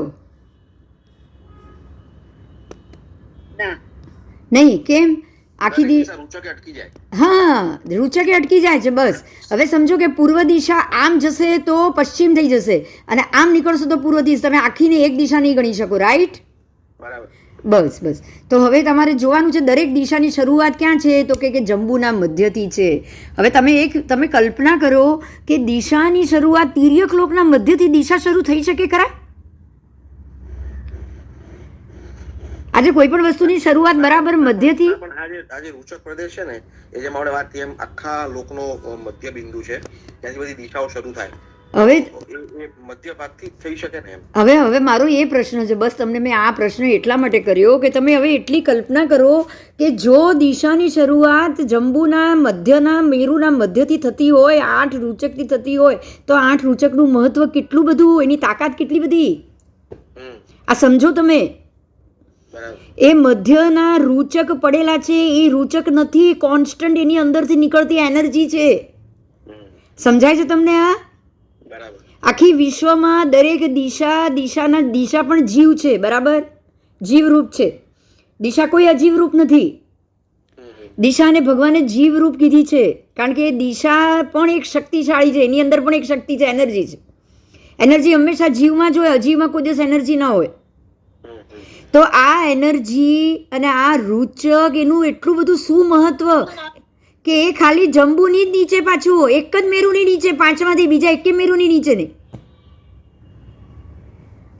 નહીં, કેમ? આખી હા, રૂચકે અટકી જાય છે, બસ. હવે સમજો કે પૂર્વ દિશા આમ જશે તો પશ્ચિમ થઈ જશે, અને આમ નીકળશો તો પૂર્વ દિશા. તમે આખીને એક દિશા નહીં ગણી શકો, રાઈટ? બસ. તો હવે તમારે જોવાનું છે દરેક દિશાની શરૂઆત ક્યાં છે, તો કે જંબુના મધ્યથી છે. હવે તમે કલ્પના કરો કે દિશાની શરૂઆત તિર્યક લોકના મધ્યથી દિશા શરૂ થઈ શકે ખરા? આજે કોઈ પણ વસ્તુની શરૂઆત બરાબર મધ્યથી. પણ આજે રૂચક પ્રદેશ છે ને, એ જેમ આપણે વાત કરી એમ આખા લોકનો મધ્ય બિંદુ છે, ત્યાંથી બધી દિશાઓ શરૂ થાય. હવે એ મધ્ય ભાગથી થઈ શકે ને એમ. હવે મારો એ પ્રશ્ન છે, બસ તમને મેં આ પ્રશ્ન એટલા માટે કર્યો કે તમે હવે એટલી કલ્પના કરો કે જો દિશાની શરૂઆત જંબુના મધ્યના, મેરુના મધ્યથી થતી હોય, 8 રૂચકથી થતી હોય, તો 8 રૂચકનું મહત્વ કેટલું બધું, એની તાકાત કેટલી બધી. આ સમજો તમે. એ મધ્યના રૂચક પડેલા છે, એ રૂચક નથી, કોન્સ્ટન્ટ એની અંદરથી નીકળતી એનર્જી છે. સમજાય છે તમને? આ આખી વિશ્વમાં દરેક દિશાના દિશા પણ જીવ છે, બરાબર? જીવરૂપ છે. દિશા કોઈ અજીવરૂપ નથી. દિશાને ભગવાને જીવરૂપ કીધી છે, કારણ કે દિશા પણ એક શક્તિશાળી છે, એની અંદર પણ એક શક્તિ છે, એનર્જી છે. એનર્જી હંમેશા જીવમાં જ હોય, અજીવમાં કોઈ દિવસ એનર્જી ના હોય. તો આ એનર્જી અને આ રૂચક, એનું એટલું બધું શું મહત્વ કે એ ખાલી જંબુની જ નીચે, પાછું એક જ મેરુની નીચે, 5માંથી બીજા એકે મેરુની નીચે નહીં.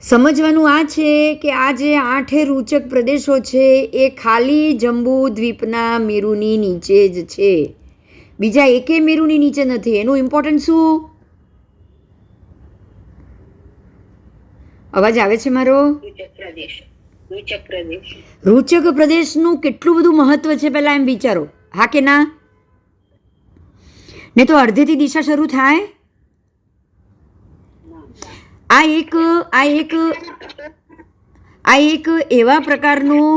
સમજવાનું આ છે કે આ જે 8 રૂચક પ્રદેશો છે એ ખાલી જંબુ દ્વીપના મેરુની નીચે જ છે, બીજા એકે મેરુની નીચે નથી. એનું ઇમ્પોર્ટન્સ શું? અવાજ આવે છે મારો? રૂચક પ્રદેશનું કેટલું બધું મહત્વ છે પહેલા એમ વિચારો. હા કે ના? ને તો અડધેથી દિશા શરૂ થાય. આ એક એવા પ્રકારનું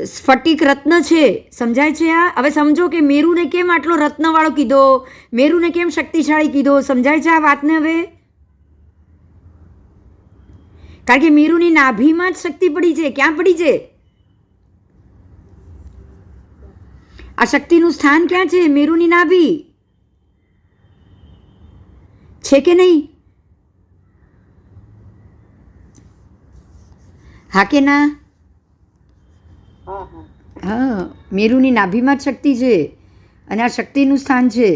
સ્ફટિક રત્ન છે, સમજાય છે? આ હવે સમજો કે મેરુને કેમ આટલો રત્નવાળો કીધો, મેરુને કેમ શક્તિશાળી કીધો, સમજાય છે આ વાતને? હવે કારણ કે મેરુની નાભીમાં જ શક્તિ પડી છે. ક્યાં પડી છે? આ શક્તિનું સ્થાન ક્યાં છે? મેરુની નાભી છે કે નહીં? હા કે ના? હા, મેરુની નાભીમાં જ શક્તિ છે, અને આ શક્તિનું સ્થાન છે.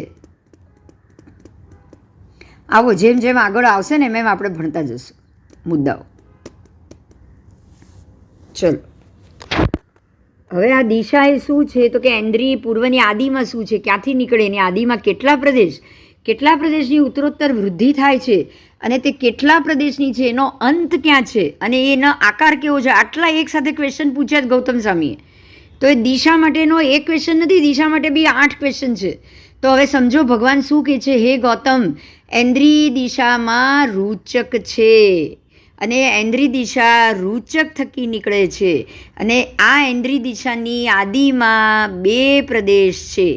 આવો, જેમ જેમ આગળ આવશે ને એમ આપણે ભણતા જશું મુદ્દાઓ. ચલો, હવે આ દિશા એ શું છે, તો કે એન્દ્રી પૂર્વની આદિમાં શું છે, ક્યાંથી નીકળે, એની આદિમાં કેટલા પ્રદેશની ઉત્તરોત્તર વૃદ્ધિ થાય છે, અને તે કેટલા પ્રદેશની છે, એનો અંત ક્યાં છે, અને એનો આકાર કેવો છે. આટલા એક સાથે ક્વેશ્ચન પૂછ્યા જ ગૌતમ સ્વામીએ. તો તો એ દિશા માટેનો એક ક્વેશ્ચન નથી, દિશા માટે બી 8 ક્વેશ્ચન છે. તો હવે સમજો ભગવાન શું કહે છે, હે ગૌતમ, ઐન્દ્રી દિશામાં રૂચક છે અને ઐન્દ્રી દિશા રૂચક થકી નીકળે છે અને આ ઐન્દ્રી દિશાની આદિમાં 2 પ્રદેશ છે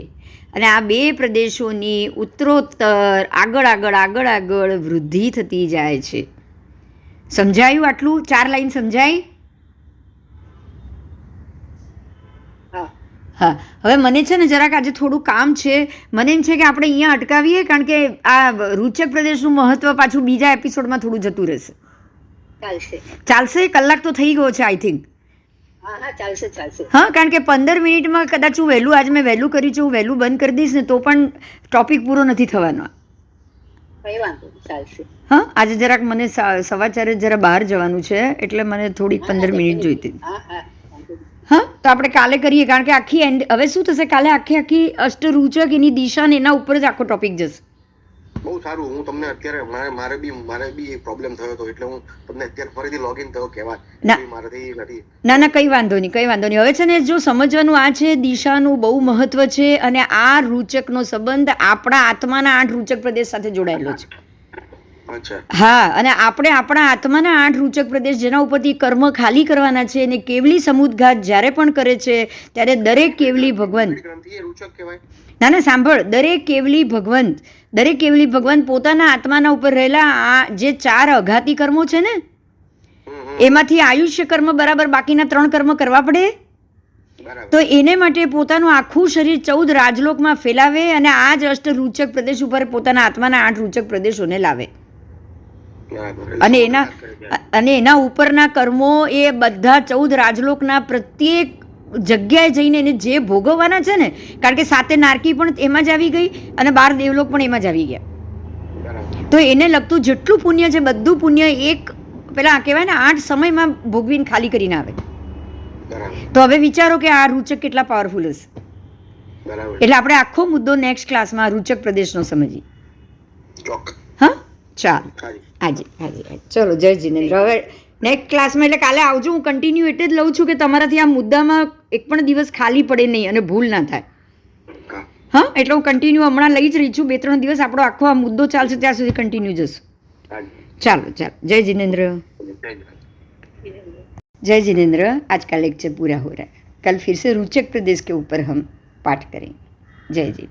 અને આ 2 પ્રદેશોની ઉત્તરોત્તર આગળ વૃદ્ધિ થતી જાય છે. સમજાયું આટલું? 4 લાઈન સમજાય? હા. હવે મને છે ને જરાક આજે થોડું કામ છે, મને એમ છે કે આપણે અહીંયા અટકાવીએ, કારણ કે આ રૂચક પ્રદેશનું મહત્વ પાછું બીજા એપિસોડમાં થોડું જતું રહેશે. ચાલશે? કલાક તો થઈ ગયો છે આઈ થિંક. ચાલશે. હા, કારણ કે 15 મિનિટમાં કદાચ હું વહેલું, આજ મેં વહેલું કર્યું છે, હું વહેલું બંધ કરી દઈશ ને તો પણ ટોપિક પૂરો નથી થવાનો. ચાલશે. હા, આજે જરાક મને સવા 4 જરા બહાર જવાનું છે એટલે મને થોડીક 15 મિનિટ જોઈતી. હા, તો આપણે કાલે કરીએ, કારણ કે આખી હવે શું થશે, કાલે આખી અષ્ટરૂચક એની દિશા ને એના ઉપર જ આખો ટોપિક જશે. બહુ સારું. હું તમને અત્યારે મારે બી પ્રોબ્લેમ થયો હતો એટલે હું તમને અત્યારે ફરીથી લોગિન થયો કહેવાય મારાથી નથી. ના, કંઈ વાંધો નહીં. હવે છે ને જો સમજવાનું આ છે, દિશાનું બહુ મહત્વ છે અને આ રૂચકનો સંબંધ આપણા આત્માના 8 રૂચક પ્રદેશ સાથે જોડાયેલો છે. હા, અને આપણે આપણા આત્માના 8 રૂચક પ્રદેશ જેના ઉપરથી કર્મ ખાલી કરવાના છે અને કેવલી સમુદ્ઘાત જ્યારે પણ કરે છે ત્યારે દરેક કેવલી ભગવંત, ના સાંભળ, દરેક કેવલી ભગવંત પોતાના આત્માના ઉપર રહેલા આ જે 4 અઘાતી કર્મો છે ને એમાંથી આયુષ્ય કર્મ બરાબર બાકીના 3 કર્મ કરવા પડે. તો એને માટે પોતાનું આખું શરીર 14 રાજલોકમાં ફેલાવે અને આ જ અષ્ટ રૂચક પ્રદેશ ઉપર પોતાના આત્માના 8 રૂચક પ્રદેશોને લાવે અને એના ઉપરના કર્મો એ બધા 14 રાજલોકના પ્રત્યેક જગ્યાએ જઈને એને જે ભોગવવાના છે ને, કારણ કે 7 નારકી પણ એમાં જ આવી ગઈ અને 12 દેવલોક પણ એમાં જ આવી ગયા. તો એને લગતું જેટલું પુણ્ય છે બધું પુણ્ય એક પેલા કહેવાય ને 8 સમયમાં ભોગવીને ખાલી કરીને આવે. તો હવે વિચારો કે આ રૂચક કેટલા પાવરફુલ હશે. એટલે આપણે આખો મુદ્દો નેક્સ્ટ ક્લાસમાં રૂચક પ્રદેશનો સમજીએ. હા, ચાલો. હાજી. ચલો, જય જીનેન્દ્ર. હવે નેક્સ્ટ ક્લાસમાં એટલે કાલે આવજો. હું કન્ટિન્યુ એટલે જ લઉં છું કે તમારાથી આ મુદ્દામાં એક પણ દિવસ ખાલી પડે નહીં અને ભૂલ ના થાય. હા, એટલે હું કન્ટિન્યુ હમણાં લઈ જ રહી છું. 2-3 દિવસ આપણો આખો આ મુદ્દો ચાલશે ત્યાં સુધી કન્ટિન્યુ જશું. ચાલો. જય जिनेंद्र. जय जिनेंद्र. आज का लेक्चर पूरा हो रहा है. कल फिर से रूचक प्रदेश के ऊपर हम पाठ करेंगे. जय जी.